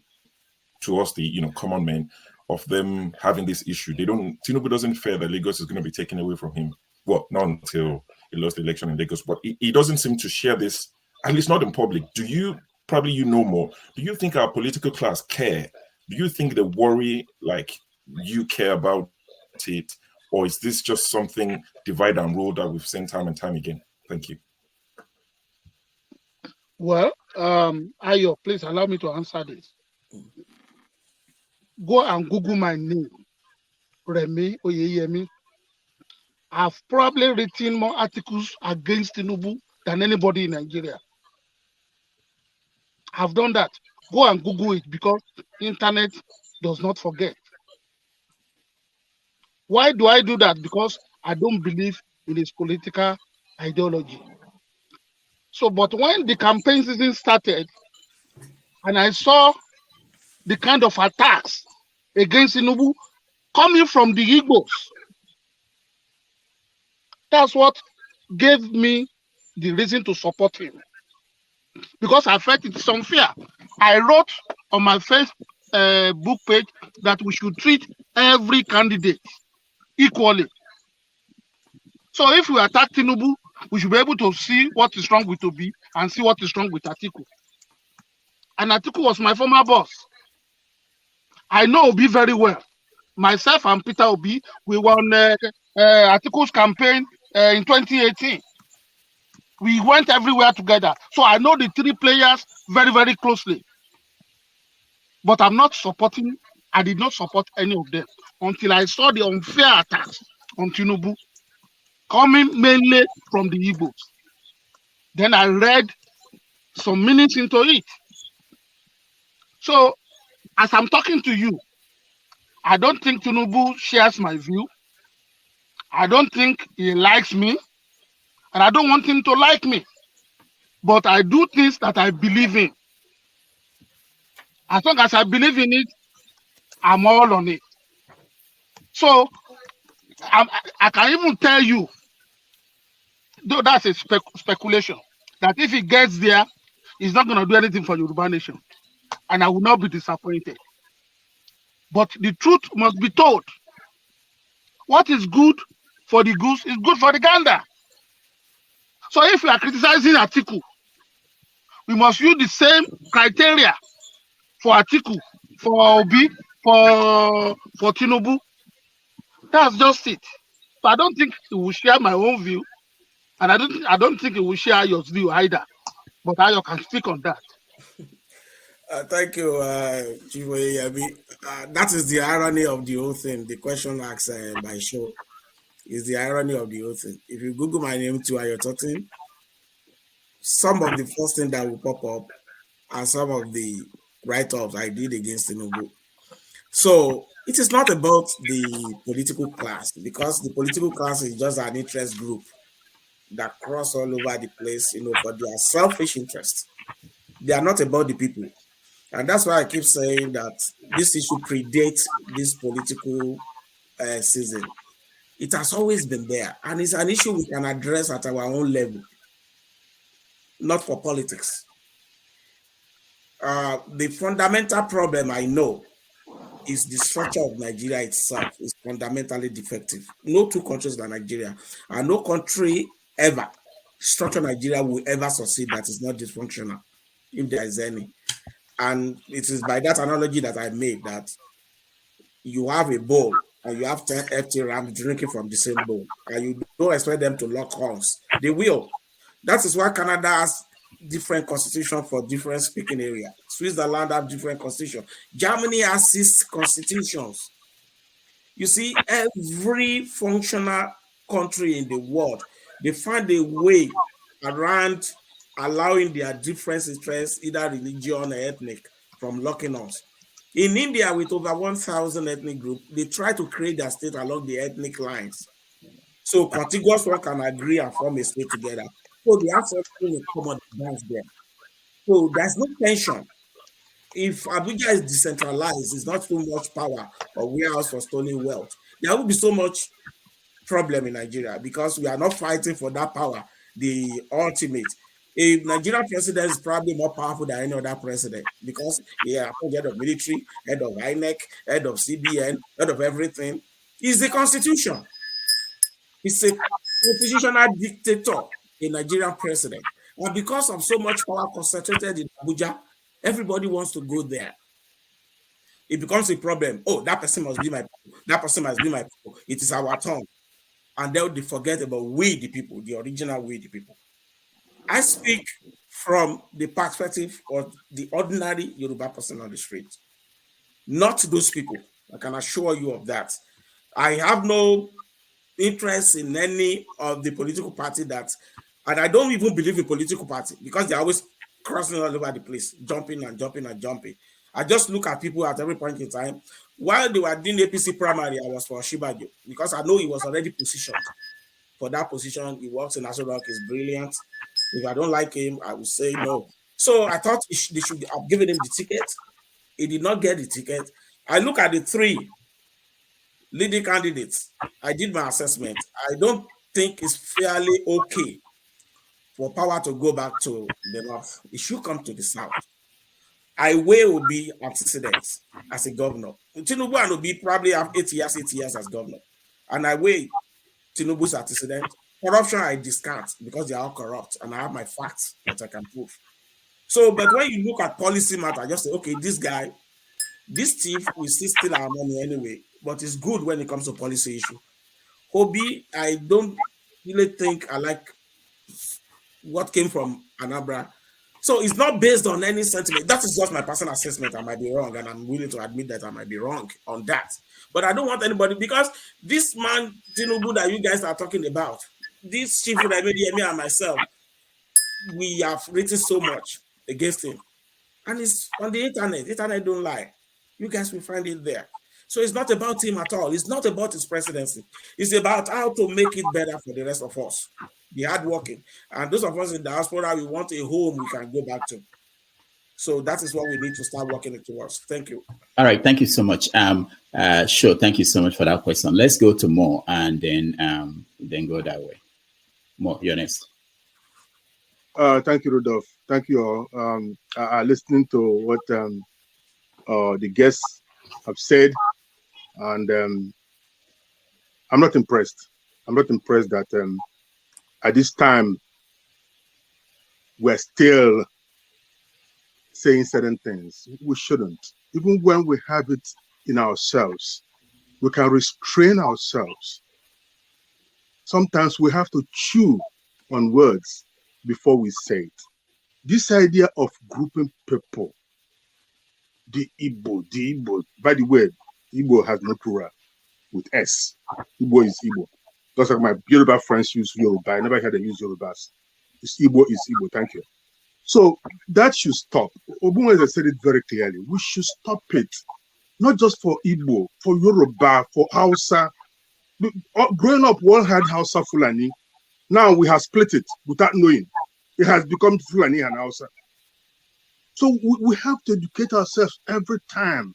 to us, the common men, of them having this issue. Tinubu doesn't fear that Lagos is going to be taken away from him. Well, not until he lost the election in Lagos, but he doesn't seem to share this, at least not in public. Probably you know more. Do you think our political class care? Do you think they worry like you care about it? Or is this just something divide and rule that we've seen time and time again? Thank you. Well, Ayo, please allow me to answer this. Go and Google my name, Remi Oyeyemi. I've probably written more articles against Tinubu than anybody in Nigeria. I've done that. Go and Google it, because internet does not forget. Why do I do that? Because I don't believe in his political ideology. So, but when the campaign season started, and I saw the kind of attacks against Tinubu coming from the Igbos, that's what gave me the reason to support him, because I felt it's unfair. I wrote on my Facebook page that we should treat every candidate equally. So if we attack Tinubu, we should be able to see what is wrong with Obi and see what is wrong with Atiku. And Atiku was my former boss. I know Obi very well. Myself and Peter Obi, we won Atiku's campaign in 2018. We went everywhere together. So I know the three players very, very closely. But I did not support any of them until I saw the unfair attacks on Tinubu coming mainly from the Igbos. Then I read some minutes into it. So as I'm talking to you, I don't think Tinubu shares my view. I don't think he likes me. And I don't want him to like me. But I do things that I believe in. As long as I believe in it, I'm all on it. So I can even tell you, though that's a speculation, that if he gets there, he's not going to do anything for Yoruba nation. And I will not be disappointed. But the truth must be told. What is good for the goose is good for the gander. So if we are criticizing Atiku, we must use the same criteria for Atiku, for Obi, for Tinubu. That's just it. So I don't think he will share my own view, and I don't think he will share your view either. But Ayo can speak on that. Thank you, Chief Oyeyemi. That is the irony of the whole thing. The question asked by Show is the irony of the whole thing. If you Google my name to Ayo Turton, some of the first thing that will pop up are some of the write-offs I did against Tinubu. So it is not about the political class, because the political class is just an interest group that cross all over the place, for their selfish interests. They are not about the people. And that's why I keep saying that this issue predates this political season. It has always been there, and it's an issue we can address at our own level, not for politics. The fundamental problem I know is the structure of Nigeria itself is fundamentally defective. No two countries like Nigeria, and no country ever structure Nigeria will ever succeed that is not dysfunctional, if there is any. And it is by that analogy that I made, that you have a bowl and you have 10 FT rams drinking from the same bowl, and you don't expect them to lock horns. They will. That is why Canada has different constitution for different speaking area. Switzerland have different constitution. Germany has 6 constitutions. You see, every functional country in the world, they find a way around allowing their different interests, either religion or ethnic, from locking us. In India, with over 1,000 ethnic groups, they try to create their state along the ethnic lines. So contiguous one can agree and form a state together. So they have something in common against them. So there's no tension. If Abuja is decentralized, it's not too much power or warehouse for stolen wealth, there will be so much problem in Nigeria, because we are not fighting for that power, the ultimate. A Nigerian president is probably more powerful than any other president, because he is head of military, head of INEC, head of CBN, head of everything. It's the constitution. It's a constitutional dictator, a Nigerian president. And because of so much power concentrated in Abuja, everybody wants to go there. It becomes a problem. Oh, that person must be my people. That person must be my people. It is our turn. And they'll forget about we, the people, the original we, the people. I speak from the perspective of the ordinary Yoruba person on the street, not those people. I can assure you of that. I have no interest in any of the political party that, and I don't even believe in political party, because they're always crossing all over the place, jumping and jumping and jumping. I just look at people at every point in time. While they were doing APC primary, I was for Shibajo, because I know he was already positioned for that position. He works in National Rock, is brilliant. If I don't like him, I will say no. So I thought they should have given him the ticket. He did not get the ticket. I look at the 3 leading candidates. I did my assessment. I don't think it's fairly okay for power to go back to the north. It should come to the south. Iwe will be antecedents as a governor. Tinubu and Obi probably have 8 years as governor. And Iwe, Tinubu's antecedent. Corruption I discount, because they are all corrupt, and I have my facts that I can prove. So, but when you look at policy matter, just say, okay, this guy, this thief will still steal our money anyway, but it's good when it comes to policy issue. Obi, I don't really think I like what came from Anambra. So it's not based on any sentiment. That is just my personal assessment. I might be wrong, and I'm willing to admit that I might be wrong on that. But I don't want anybody, because this man, Tinubu, that you guys are talking about, this chief Remi Oyeyemi and myself, we have written so much against him. And it's on the internet. The internet don't lie. You guys will find it there. So it's not about him at all. It's not about his presidency. It's about how to make it better for the rest of us, the hardworking. And those of us in diaspora, we want a home we can go back to. So that is what we need to start working towards. Thank you. All right. Thank you so much. Sure. Thank you so much for that question. Let's go to Mo, and then go that way. Mo, you're next. Thank you, Rudolph. Thank you all. Listening to what the guests have said, and I'm not impressed. I'm not impressed that at this time we're still saying certain things. We shouldn't. Even when we have it in ourselves, we can restrain ourselves. Sometimes we have to chew on words before we say it. This idea of grouping people, the Igbo, by the way, Igbo has no plural with S. Igbo is Igbo. Just like my Yoruba friends use Yoruba. I never heard them use Yorubas. It's Igbo is Igbo. Thank you. So that should stop. Ogbunwezeh said it very clearly. We should stop it. Not just for Igbo, for Yoruba, for Hausa. Growing up, one had Hausa Fulani. Now we have split it without knowing. It has become Fulani and Hausa. So we have to educate ourselves every time.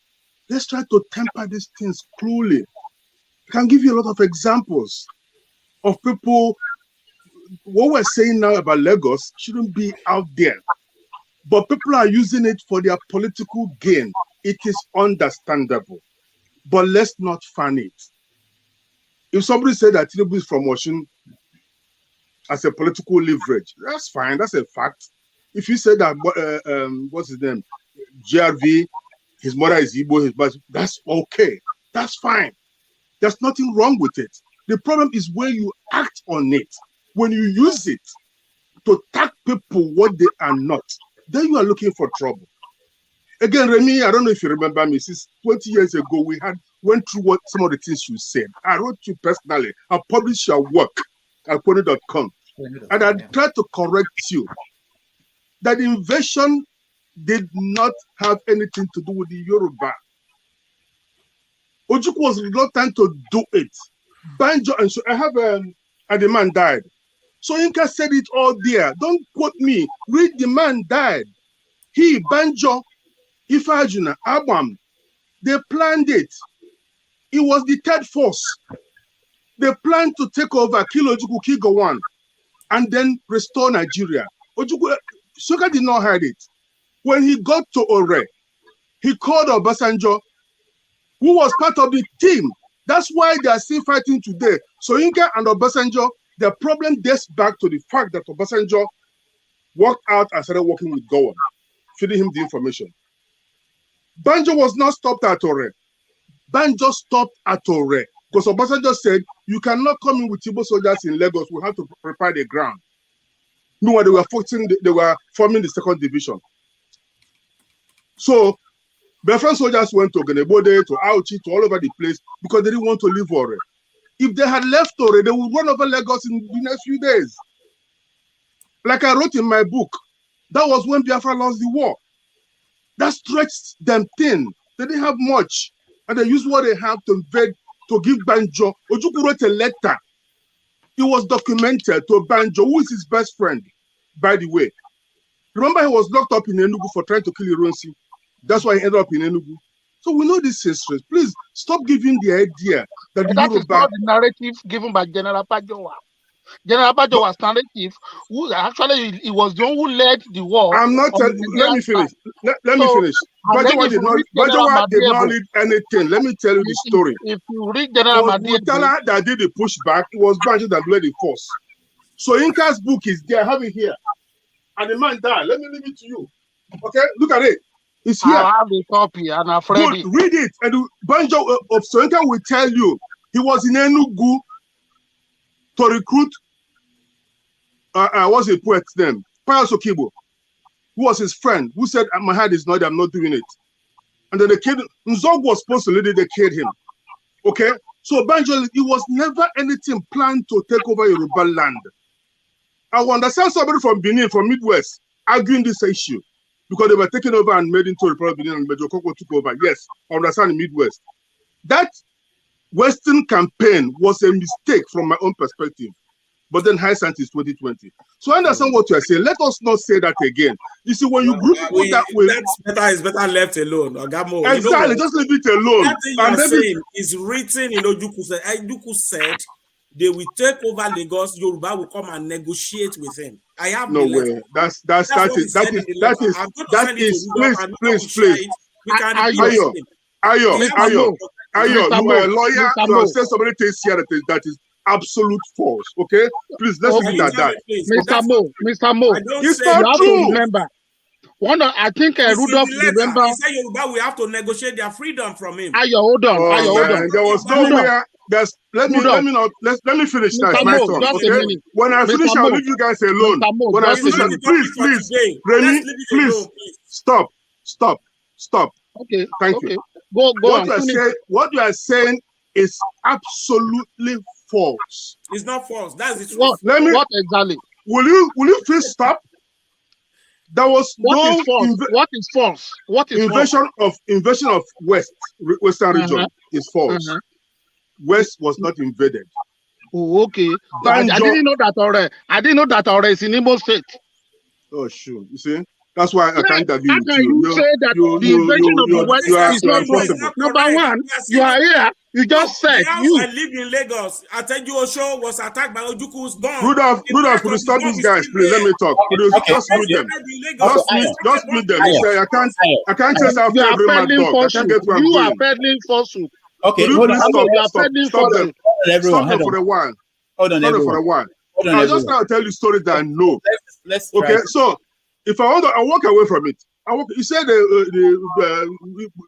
Let's try to temper these things cruelly. I can give you a lot of examples of people. What we're saying now about Lagos shouldn't be out there. But people are using it for their political gain. It is understandable. But let's not fan it. If somebody said that Tinubu is from Washington as a political leverage, that's fine. That's a fact. If you said that, what's his name? GRV, his mother is Igbo, his mother, that's okay. That's fine. There's nothing wrong with it. The problem is when you act on it, when you use it to tag people what they are not, then you are looking for trouble. Again, Remi, I don't know if you remember me, since 20 years ago, we went through some of the things you said. I wrote you personally. I published your work at Pony.com. And I tried to correct you that the invasion did not have anything to do with the Yoruba. Ojukwu was reluctant to do it. Banjo, and so I have and the man died. So Inka said it all there. Don't quote me. Read the man died. He, Banjo, Ifajuna, Abam, they planned it. It was the third force. They planned to take over, kill Ojukwu, kill Gowon, and then restore Nigeria. Ojukwu, Soka did not hide it. When he got to Ore, he called Obasanjo, who was part of the team. That's why they are still fighting today. So Inka and Obasanjo, the problem dates back to the fact that Obasanjo walked out and started working with Gowon, feeding him the information. Banjo was not stopped at Ore. Banjo stopped at Ore because Obasanjo said, you cannot come in with Igbo soldiers in Lagos. We have to prepare the ground. No, they were forming the second division. So Biafran soldiers went to Genebode, to Auchi, to all over the place because they didn't want to leave Ore. If they had left Ore, they would run over Lagos in the next few days. Like I wrote in my book, that was when Biafra lost the war. That stretched them thin. They didn't have much. And they used what they have to invade, to give Banjo. Ojukwu wrote a letter. It was documented to Banjo, who is his best friend, by the way. Remember, he was locked up in Enugu for trying to kill Ironsi. That's why he ended up in Enugu. So we know this history. Please stop giving the idea that that is not the narrative given by General Pajowa. General Pajowa's narrative, who actually he was the one who led the war. I'm not. Let me finish. Let me finish. Pajowa did not lead anything. Let me tell you the story. If you read General Mutala that did the pushback, it was Banjo that led the force. So Inka's book is there. I have it here. And the man died. Let me leave it to you. Okay, look at it. It's here. I have a copy and I've read it. Read it. And Banjo of Soinka will tell you he was in Enugu to recruit. What's the poet's name? Pius Okibo, who was his friend, who said, my head is not, I'm not doing it. And then the kid, Nzog was supposed to lead it, they killed him. Okay? So Banjo, it was never anything planned to take over Yoruba land. I understand somebody from Benin, from Midwest, arguing this issue because they were taken over and made into Republic of Benin and Major Koko took over. Yes, I understand the Midwest. That Western campaign was a mistake from my own perspective. But then hindsight is 2020. So I understand what you are saying. Let us not say that again. You see, when you group people that way, it's better left alone. Ogamo, exactly, just leave it alone. That thing you're saying is written in Ojukwu said they will take over Lagos. Yoruba will come and negotiate with him. I have no way. That is. Please. We can Ayo, you are a lawyer. You have said somebody things here that is absolute false. Okay, please let's leave it at that. Mr. Mo, it's not true. Remember, I think Rudolph remember. He said Yoruba we have to negotiate their freedom from him. Ayo, hold on. There was nowhere. Let me finish now. It's my turn. Okay. When I finish, I'll leave you guys alone. When I finish, please, Remi, please stop. Okay. Thank you. Go What you are saying is absolutely false. It's not false. That's the truth. What exactly? Will you please stop? There was no What is false? What is invasion of Western region is false. West was not invaded. Oh, okay. I didn't know that already. I didn't know that already. It's in Imo State. Oh, sure. You see, that's why I can't agree with you. You say that the invasion of the West is not possible. Number one, you are here. You just said the house I live in Lagos. Ateju Osho was attacked by Ojuku's bomb. Rudolph, could you stop these guys, please? Let me talk. Could you just mute them? Just mute them. You say I can't chase after every mad dog. I can't get what I'm doing. You are peddling falsehood. Okay, hold on. Stop them. Stop them for a while. Hold on, everyone. I'll just now tell you stories that I know. Let's okay, so if I want to, I walk away from it. You said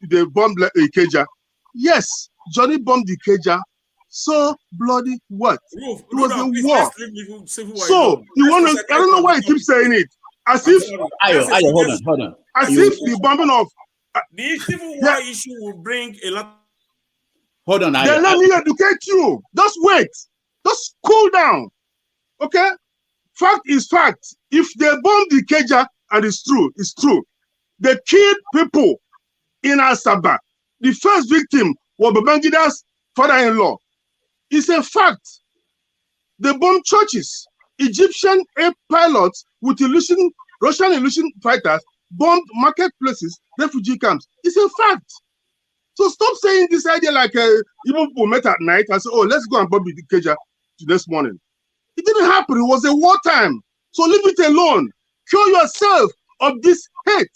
they bombed Ikeja. Yes, Johnny bombed Ikeja. So bloody what? It was a war. So you want to? I don't know why you keep saying it. As if Ayo, hold on. As if the bombing of the civil war issue will bring a lot. Hold on, Ayo. Then let me educate you. Just wait. Just cool down. Okay? Fact is fact. If they bombed the Ikeja, and it's true. They killed people in Asaba. The first victim was Babangida's father-in-law. It's a fact. They bombed churches. Egyptian air pilots with Russian illusion fighters bombed marketplaces, refugee camps. It's a fact. So stop saying this idea like even people met at night and say, oh, let's go and bomb the Ikeja this morning. It didn't happen. It was a wartime. So leave it alone. Cure yourself of this hate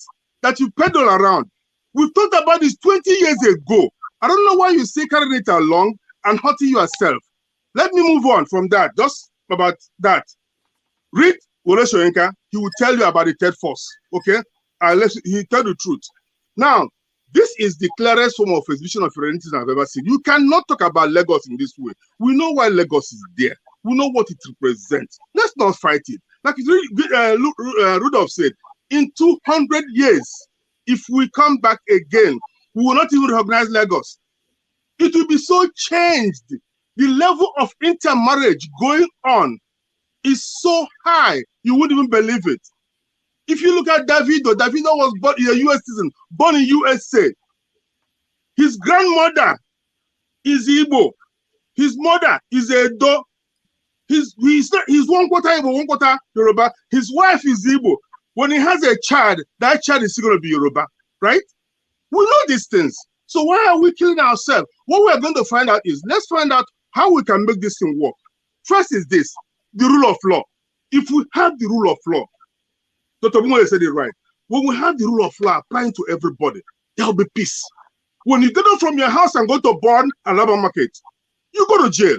that you peddle around. We talked about this 20 years ago. I don't know why you say carrying it along and hurting yourself. Let me move on from that. Just about that. Read Wole Soyinka. He will tell you about the third force. Okay? He'll tell the truth. Now, this is the clearest form of exhibition of identity I've ever seen. You cannot talk about Lagos in this way. We know why Lagos is there. We know what it represents. Let's not fight it. Like Rudolph said, in 200 years, if we come back again, we will not even recognize Lagos. It will be so changed. The level of intermarriage going on is so high, you wouldn't even believe it. If you look at Davido was born a US citizen, born in USA. His grandmother is Igbo. His mother is Edo. He's 1 quarter Igbo, 1 quarter Yoruba. His wife is Igbo. When he has a child, that child is still going to be Yoruba, right? We know these things. So why are we killing ourselves? What we are going to find out is, let's find out how we can make this thing work. First is this, the rule of law. If we have the rule of law, Dr. Ogbunwezeh said it right. When we have the rule of law applying to everybody, there will be peace. When you get up from your house and go to Born and Alaba Market, you go to jail.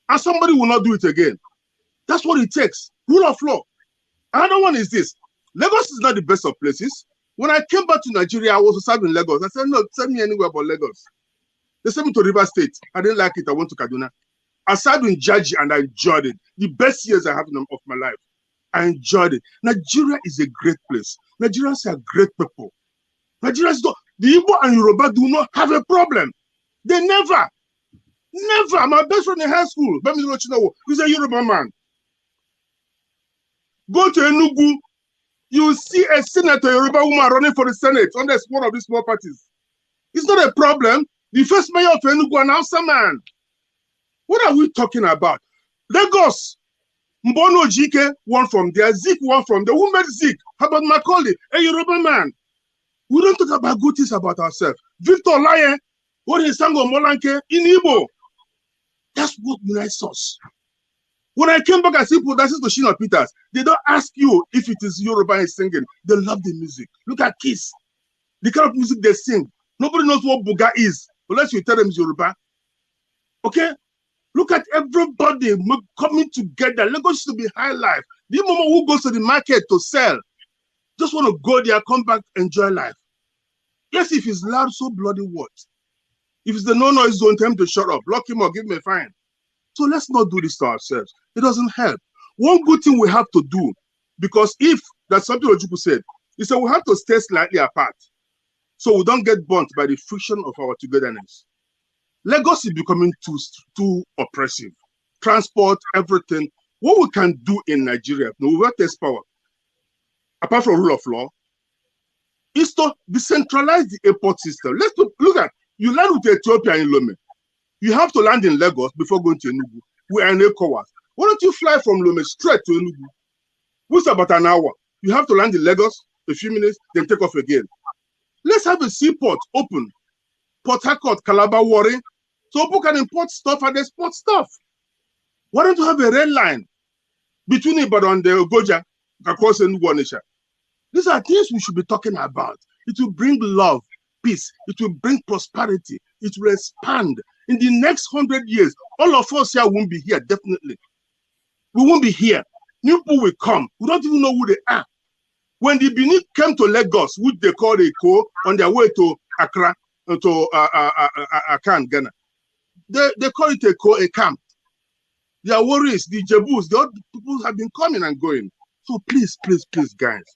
And somebody will not do it again. That's what it takes. Rule of law. Another one is this. Lagos is not the best of places. When I came back to Nigeria, I was serving Lagos. I said, no, send me anywhere but Lagos. They sent me to River State. I didn't like it. I went to Kaduna. I served in Jaji and I enjoyed it. The best years I have of my life. I enjoyed it. Nigeria is a great place. Nigerians are great people. Nigerians don't. The Igbo and Yoruba do not have a problem. They never. My best friend in high school, he's a Yoruba man. Go to Enugu, you will see a senator, Yoruba woman running for the Senate under one of these small parties. It's not a problem. The first mayor of Enugu, an Hausa man. What are we talking about? Lagos, Mbono Jike won from there, Zik won from there. Who made Zik? How about Macaulay, a Yoruba man? We don't talk about good things about ourselves. Victor Laye, what is Sango Molanke in Igbo? That's what unites us. When I came back and see people dancing to Shina Peters, they don't ask you if it is Yoruba is singing. They love the music. Look at Kiss. The kind of music they sing. Nobody knows what Buga is, unless you tell them it's Yoruba. Okay? Look at everybody coming together. Lagos used to be high life. The moment who goes to the market to sell, just want to go there, come back, enjoy life. Yes, if it's loud, so bloody what? If it's the no-noise zone, tell him to shut up. Lock him up, give him a fine. So let's not do this to ourselves. It doesn't help. One good thing we have to do, because if, that's something Ojukwu said, he said we have to stay slightly apart so we don't get burnt by the friction of our togetherness. Lagos is becoming too oppressive. Transport, everything. What we can do in Nigeria, no, we takes power. apart from rule of law, is to decentralize the airport system. Let's look at, you land with Ethiopia in Lome. You have to land in Lagos before going to Enugu. We are in ECOWAS. Why don't you fly from Lome straight to Enugu? Which is about an hour. You have to land in Lagos a few minutes, then take off again. Let's have a seaport open. Port Harcourt, Calabar, Warri, so people can import stuff and export stuff. Why don't you have a red line between Ibadan and the Goja across Enugu Onitsha? These are things we should be talking about. It will bring love, peace. It will bring prosperity. It will expand. In the next 100 years, all of us here won't be here, definitely. We won't be here. New people will come. We don't even know who they are. When the Benin came to Lagos, which they call Eko, on their way to Accra, to Akan, Ghana, they call it Eko, a camp. Their worries, the Jebus, the other people have been coming and going. So please, guys,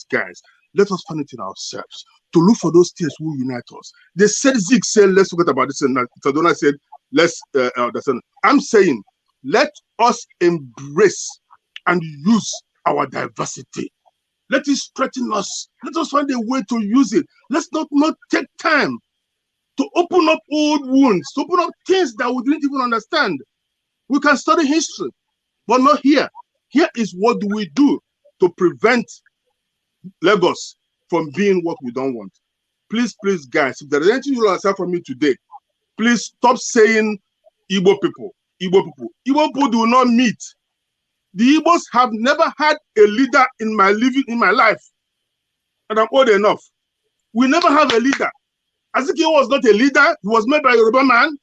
guys, let us find it in ourselves to look for those things who unite us. They said, Zeke said, let's forget about this, and Tadona said, let's, I'm saying, let us embrace and use our diversity. Let it strengthen us. Let us find a way to use it. Let's not take time to open up old wounds, to open up things that we didn't even understand. We can study history, but not here. Here is what do we do to prevent Lagos from being what we don't want. Please, guys, if there is anything you will accept from me today, please stop saying Igbo people. Igbo people do not meet. The Igbos have never had a leader in my life, and I'm old enough. We never have a leader. Azikiwe was not a leader. He was made by a Yoruba man.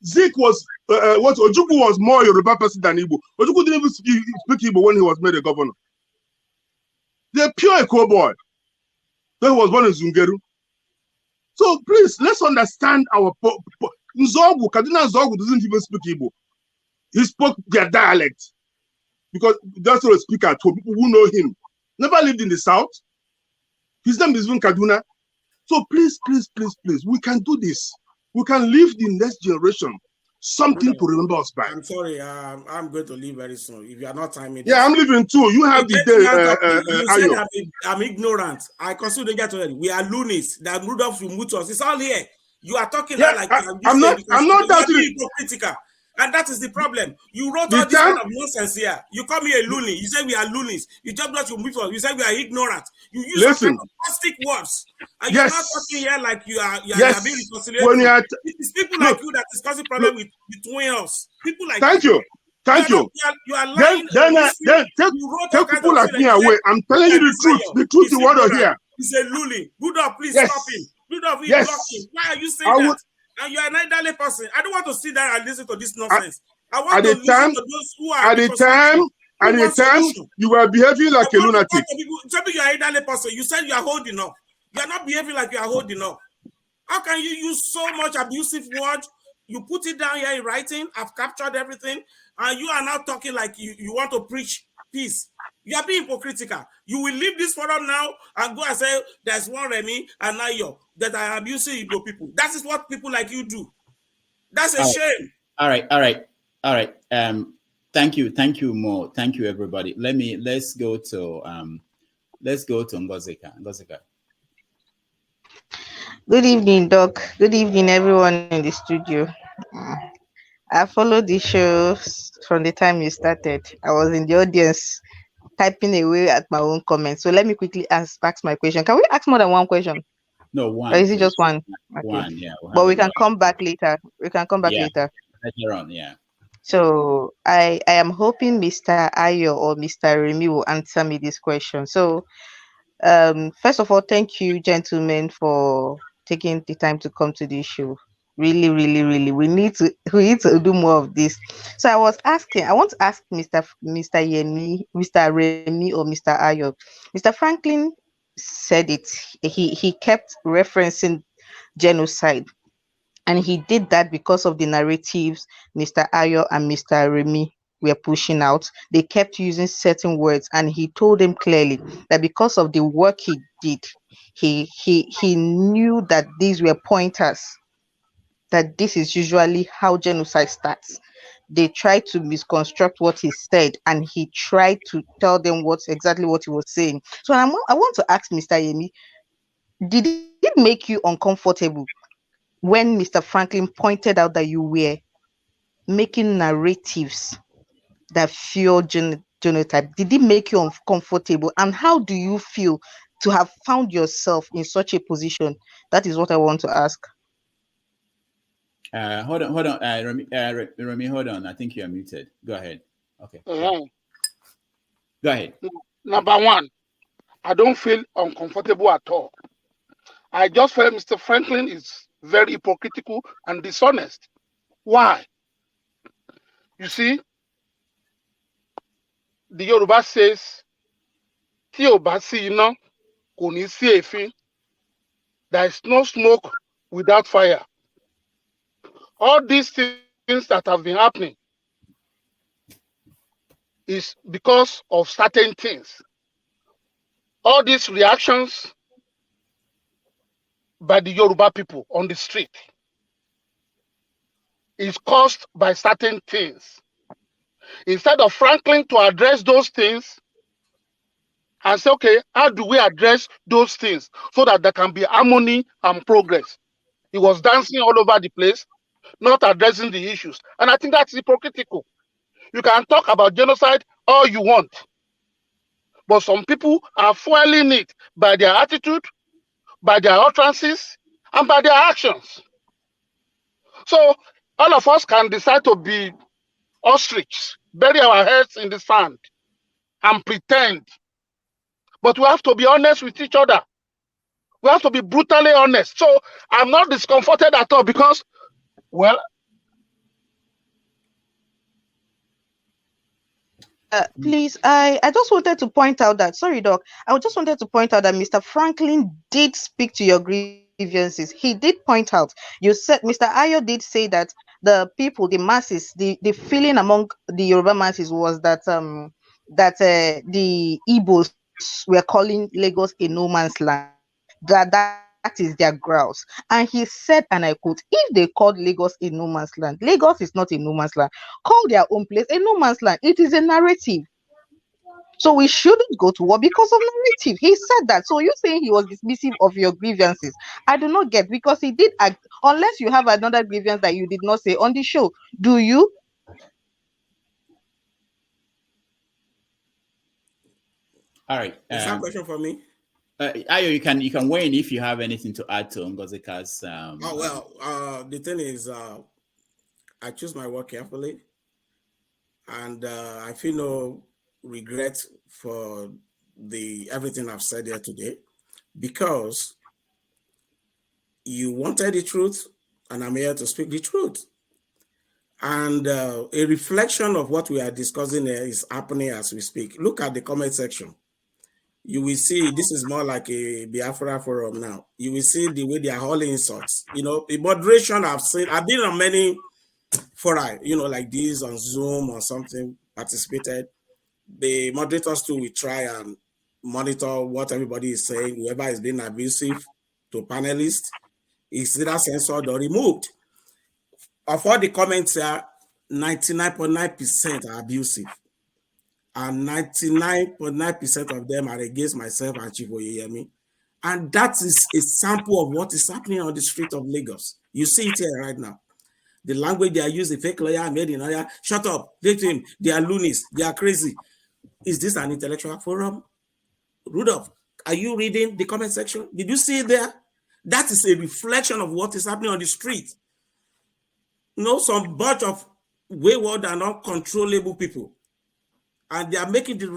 Zeke was, Ojukwu was more Yoruba person than Igbo. Ojukwu didn't even speak Igbo when he was made a governor. They're pure Eko boy. He was born in Zungeru. So please, let's understand our Nzogu. Kaduna Nzogu doesn't even speak Igbo. He spoke their dialect because that's what speak at home. People who know him never lived in the south. His name is even Kaduna. So please, we can do this. We can leave the next generation something to remember us by. I'm sorry, I'm going to leave very soon. If you are not timing, yeah, I'm leaving too. You have the day. You said I'm ignorant. I consider that already. We are loonies. That Rudolph will mute us. It's all here. You are talking like I'm not being hypocritical. And that is the problem. You wrote all this kind of nonsense here. You call me a loony. You say we are loonies. You just not you move on. You say we are ignorant. You use some kind of plastic words. And you're not talking here like you are being reconciliated. It's people like you that is causing problem between us. People like Thank you. You are lying. Then take people like me away. I'm telling you the truth. The truth you want to hear. He's a loony. Rudolph, please stop him. Rudolph, he's blocking. Why are you saying that? And you are an elderly person. I don't want to sit there and listen to this nonsense. I want to listen to those who are... At the time, you were behaving like a lunatic. Tell you are an elderly person. You said you are holding up. You are not behaving like you are holding up. How can you use so much abusive words? You put it down here in writing. I've captured everything. And you are now talking like you want to preach peace. You are being hypocritical. You will leave this forum now and go and say, there's one Remi and Ayo that are abusing Igbo people. That is what people like you do. That's a shame. All right. Thank you, Mo. Thank you, everybody. Let's go to Ngozika. Good evening, Doc. Good evening, everyone in the studio. I followed the show from the time you started. I was in the audience typing away at my own comments. So let me quickly ask my question. Can we ask more than one question? No, one. Or is it just one? Okay. One, yeah. But we can come back later. Later on, yeah. So I am hoping Mr. Ayo or Mr. Remi will answer me this question. So first of all, thank you, gentlemen, for taking the time to come to this show. Really, we need to do more of this. So I want to ask Mr. Yemi, Mr. Remi, or Mr. Ayo. Mr. Franklin said it. He kept referencing genocide, and he did that because of the narratives Mr. Ayo and Mr. Remi were pushing out. They kept using certain words, and he told them clearly that because of the work he did, he knew that these were pointers, that this is usually how genocide starts. they tried to misconstruct what he said, and he tried to tell them exactly what he was saying. So I want to ask Mr. Yemi, did it make you uncomfortable when Mr. Franklin pointed out that you were making narratives that fuel genotype? Did it make you uncomfortable? And how do you feel to have found yourself in such a position? That is what I want to ask. Hold on. Remi, hold on. I think you are muted. Go ahead. Okay. Go ahead. Number one, I don't feel uncomfortable at all. I just felt Mr. Franklin is very hypocritical and dishonest. Why? You see, the Yoruba says, there is no smoke without fire. All these things that have been happening is because of certain things. All these reactions by the Yoruba people on the street is caused by certain things. Instead of Franklin to address those things and say, okay, how do we address those things so that there can be harmony and progress? He was dancing all over the place, not addressing the issues. And I think that's hypocritical. You can talk about genocide all you want, but some people are fueling it by their attitude, by their utterances, and by their actions. So all of us can decide to be ostrich, bury our heads in the sand, and pretend. But we have to be honest with each other. We have to be brutally honest. So I'm not discomforted at all because, well, please, I just wanted to point out that, sorry, Doc, I just wanted to point out that Mr. Franklin did speak to your grievances. He did point out, you said, Mr. Ayo did say that the people, the masses, the feeling among the Yoruba masses was that the Igbos were calling Lagos a no man's land. That is their grouse. And he said, and I quote, if they called Lagos a no man's land, Lagos is not a no man's land. Call their own place a no man's land. It is a narrative. So we shouldn't go to war because of narrative. He said that. So you're saying he was dismissive of your grievances? I do not get, because he did act, unless you have another grievance that you did not say on the show. Do you? All right. Is that a question for me? Ayo, you can weigh in if you have anything to add to Ngozika's. The thing is, I choose my work carefully, and I feel no regret for everything I've said here today, because you wanted the truth, and I'm here to speak the truth. And a reflection of what we are discussing here is happening as we speak. Look at the comment section. You will see this is more like a Biafra forum now. You will see the way they are hauling insults. You know, the moderation I've been on many fora, like this on Zoom or something, participated. The moderators too will try and monitor what everybody is saying. Whoever is being abusive to panelists is either censored or removed. Of all the comments here, 99.9% are abusive. And 99.9% of them are against myself and Chief Oyeyemi. And that is a sample of what is happening on the street of Lagos. You see it here right now. The language they are using, fake lawyer, made in lawyer, shut up, victim, they are loonies, they are crazy. Is this an intellectual forum? Rudolph, are you reading the comment section? Did you see it there? That is a reflection of what is happening on the street. Some bunch of wayward and uncontrollable people. And they are making the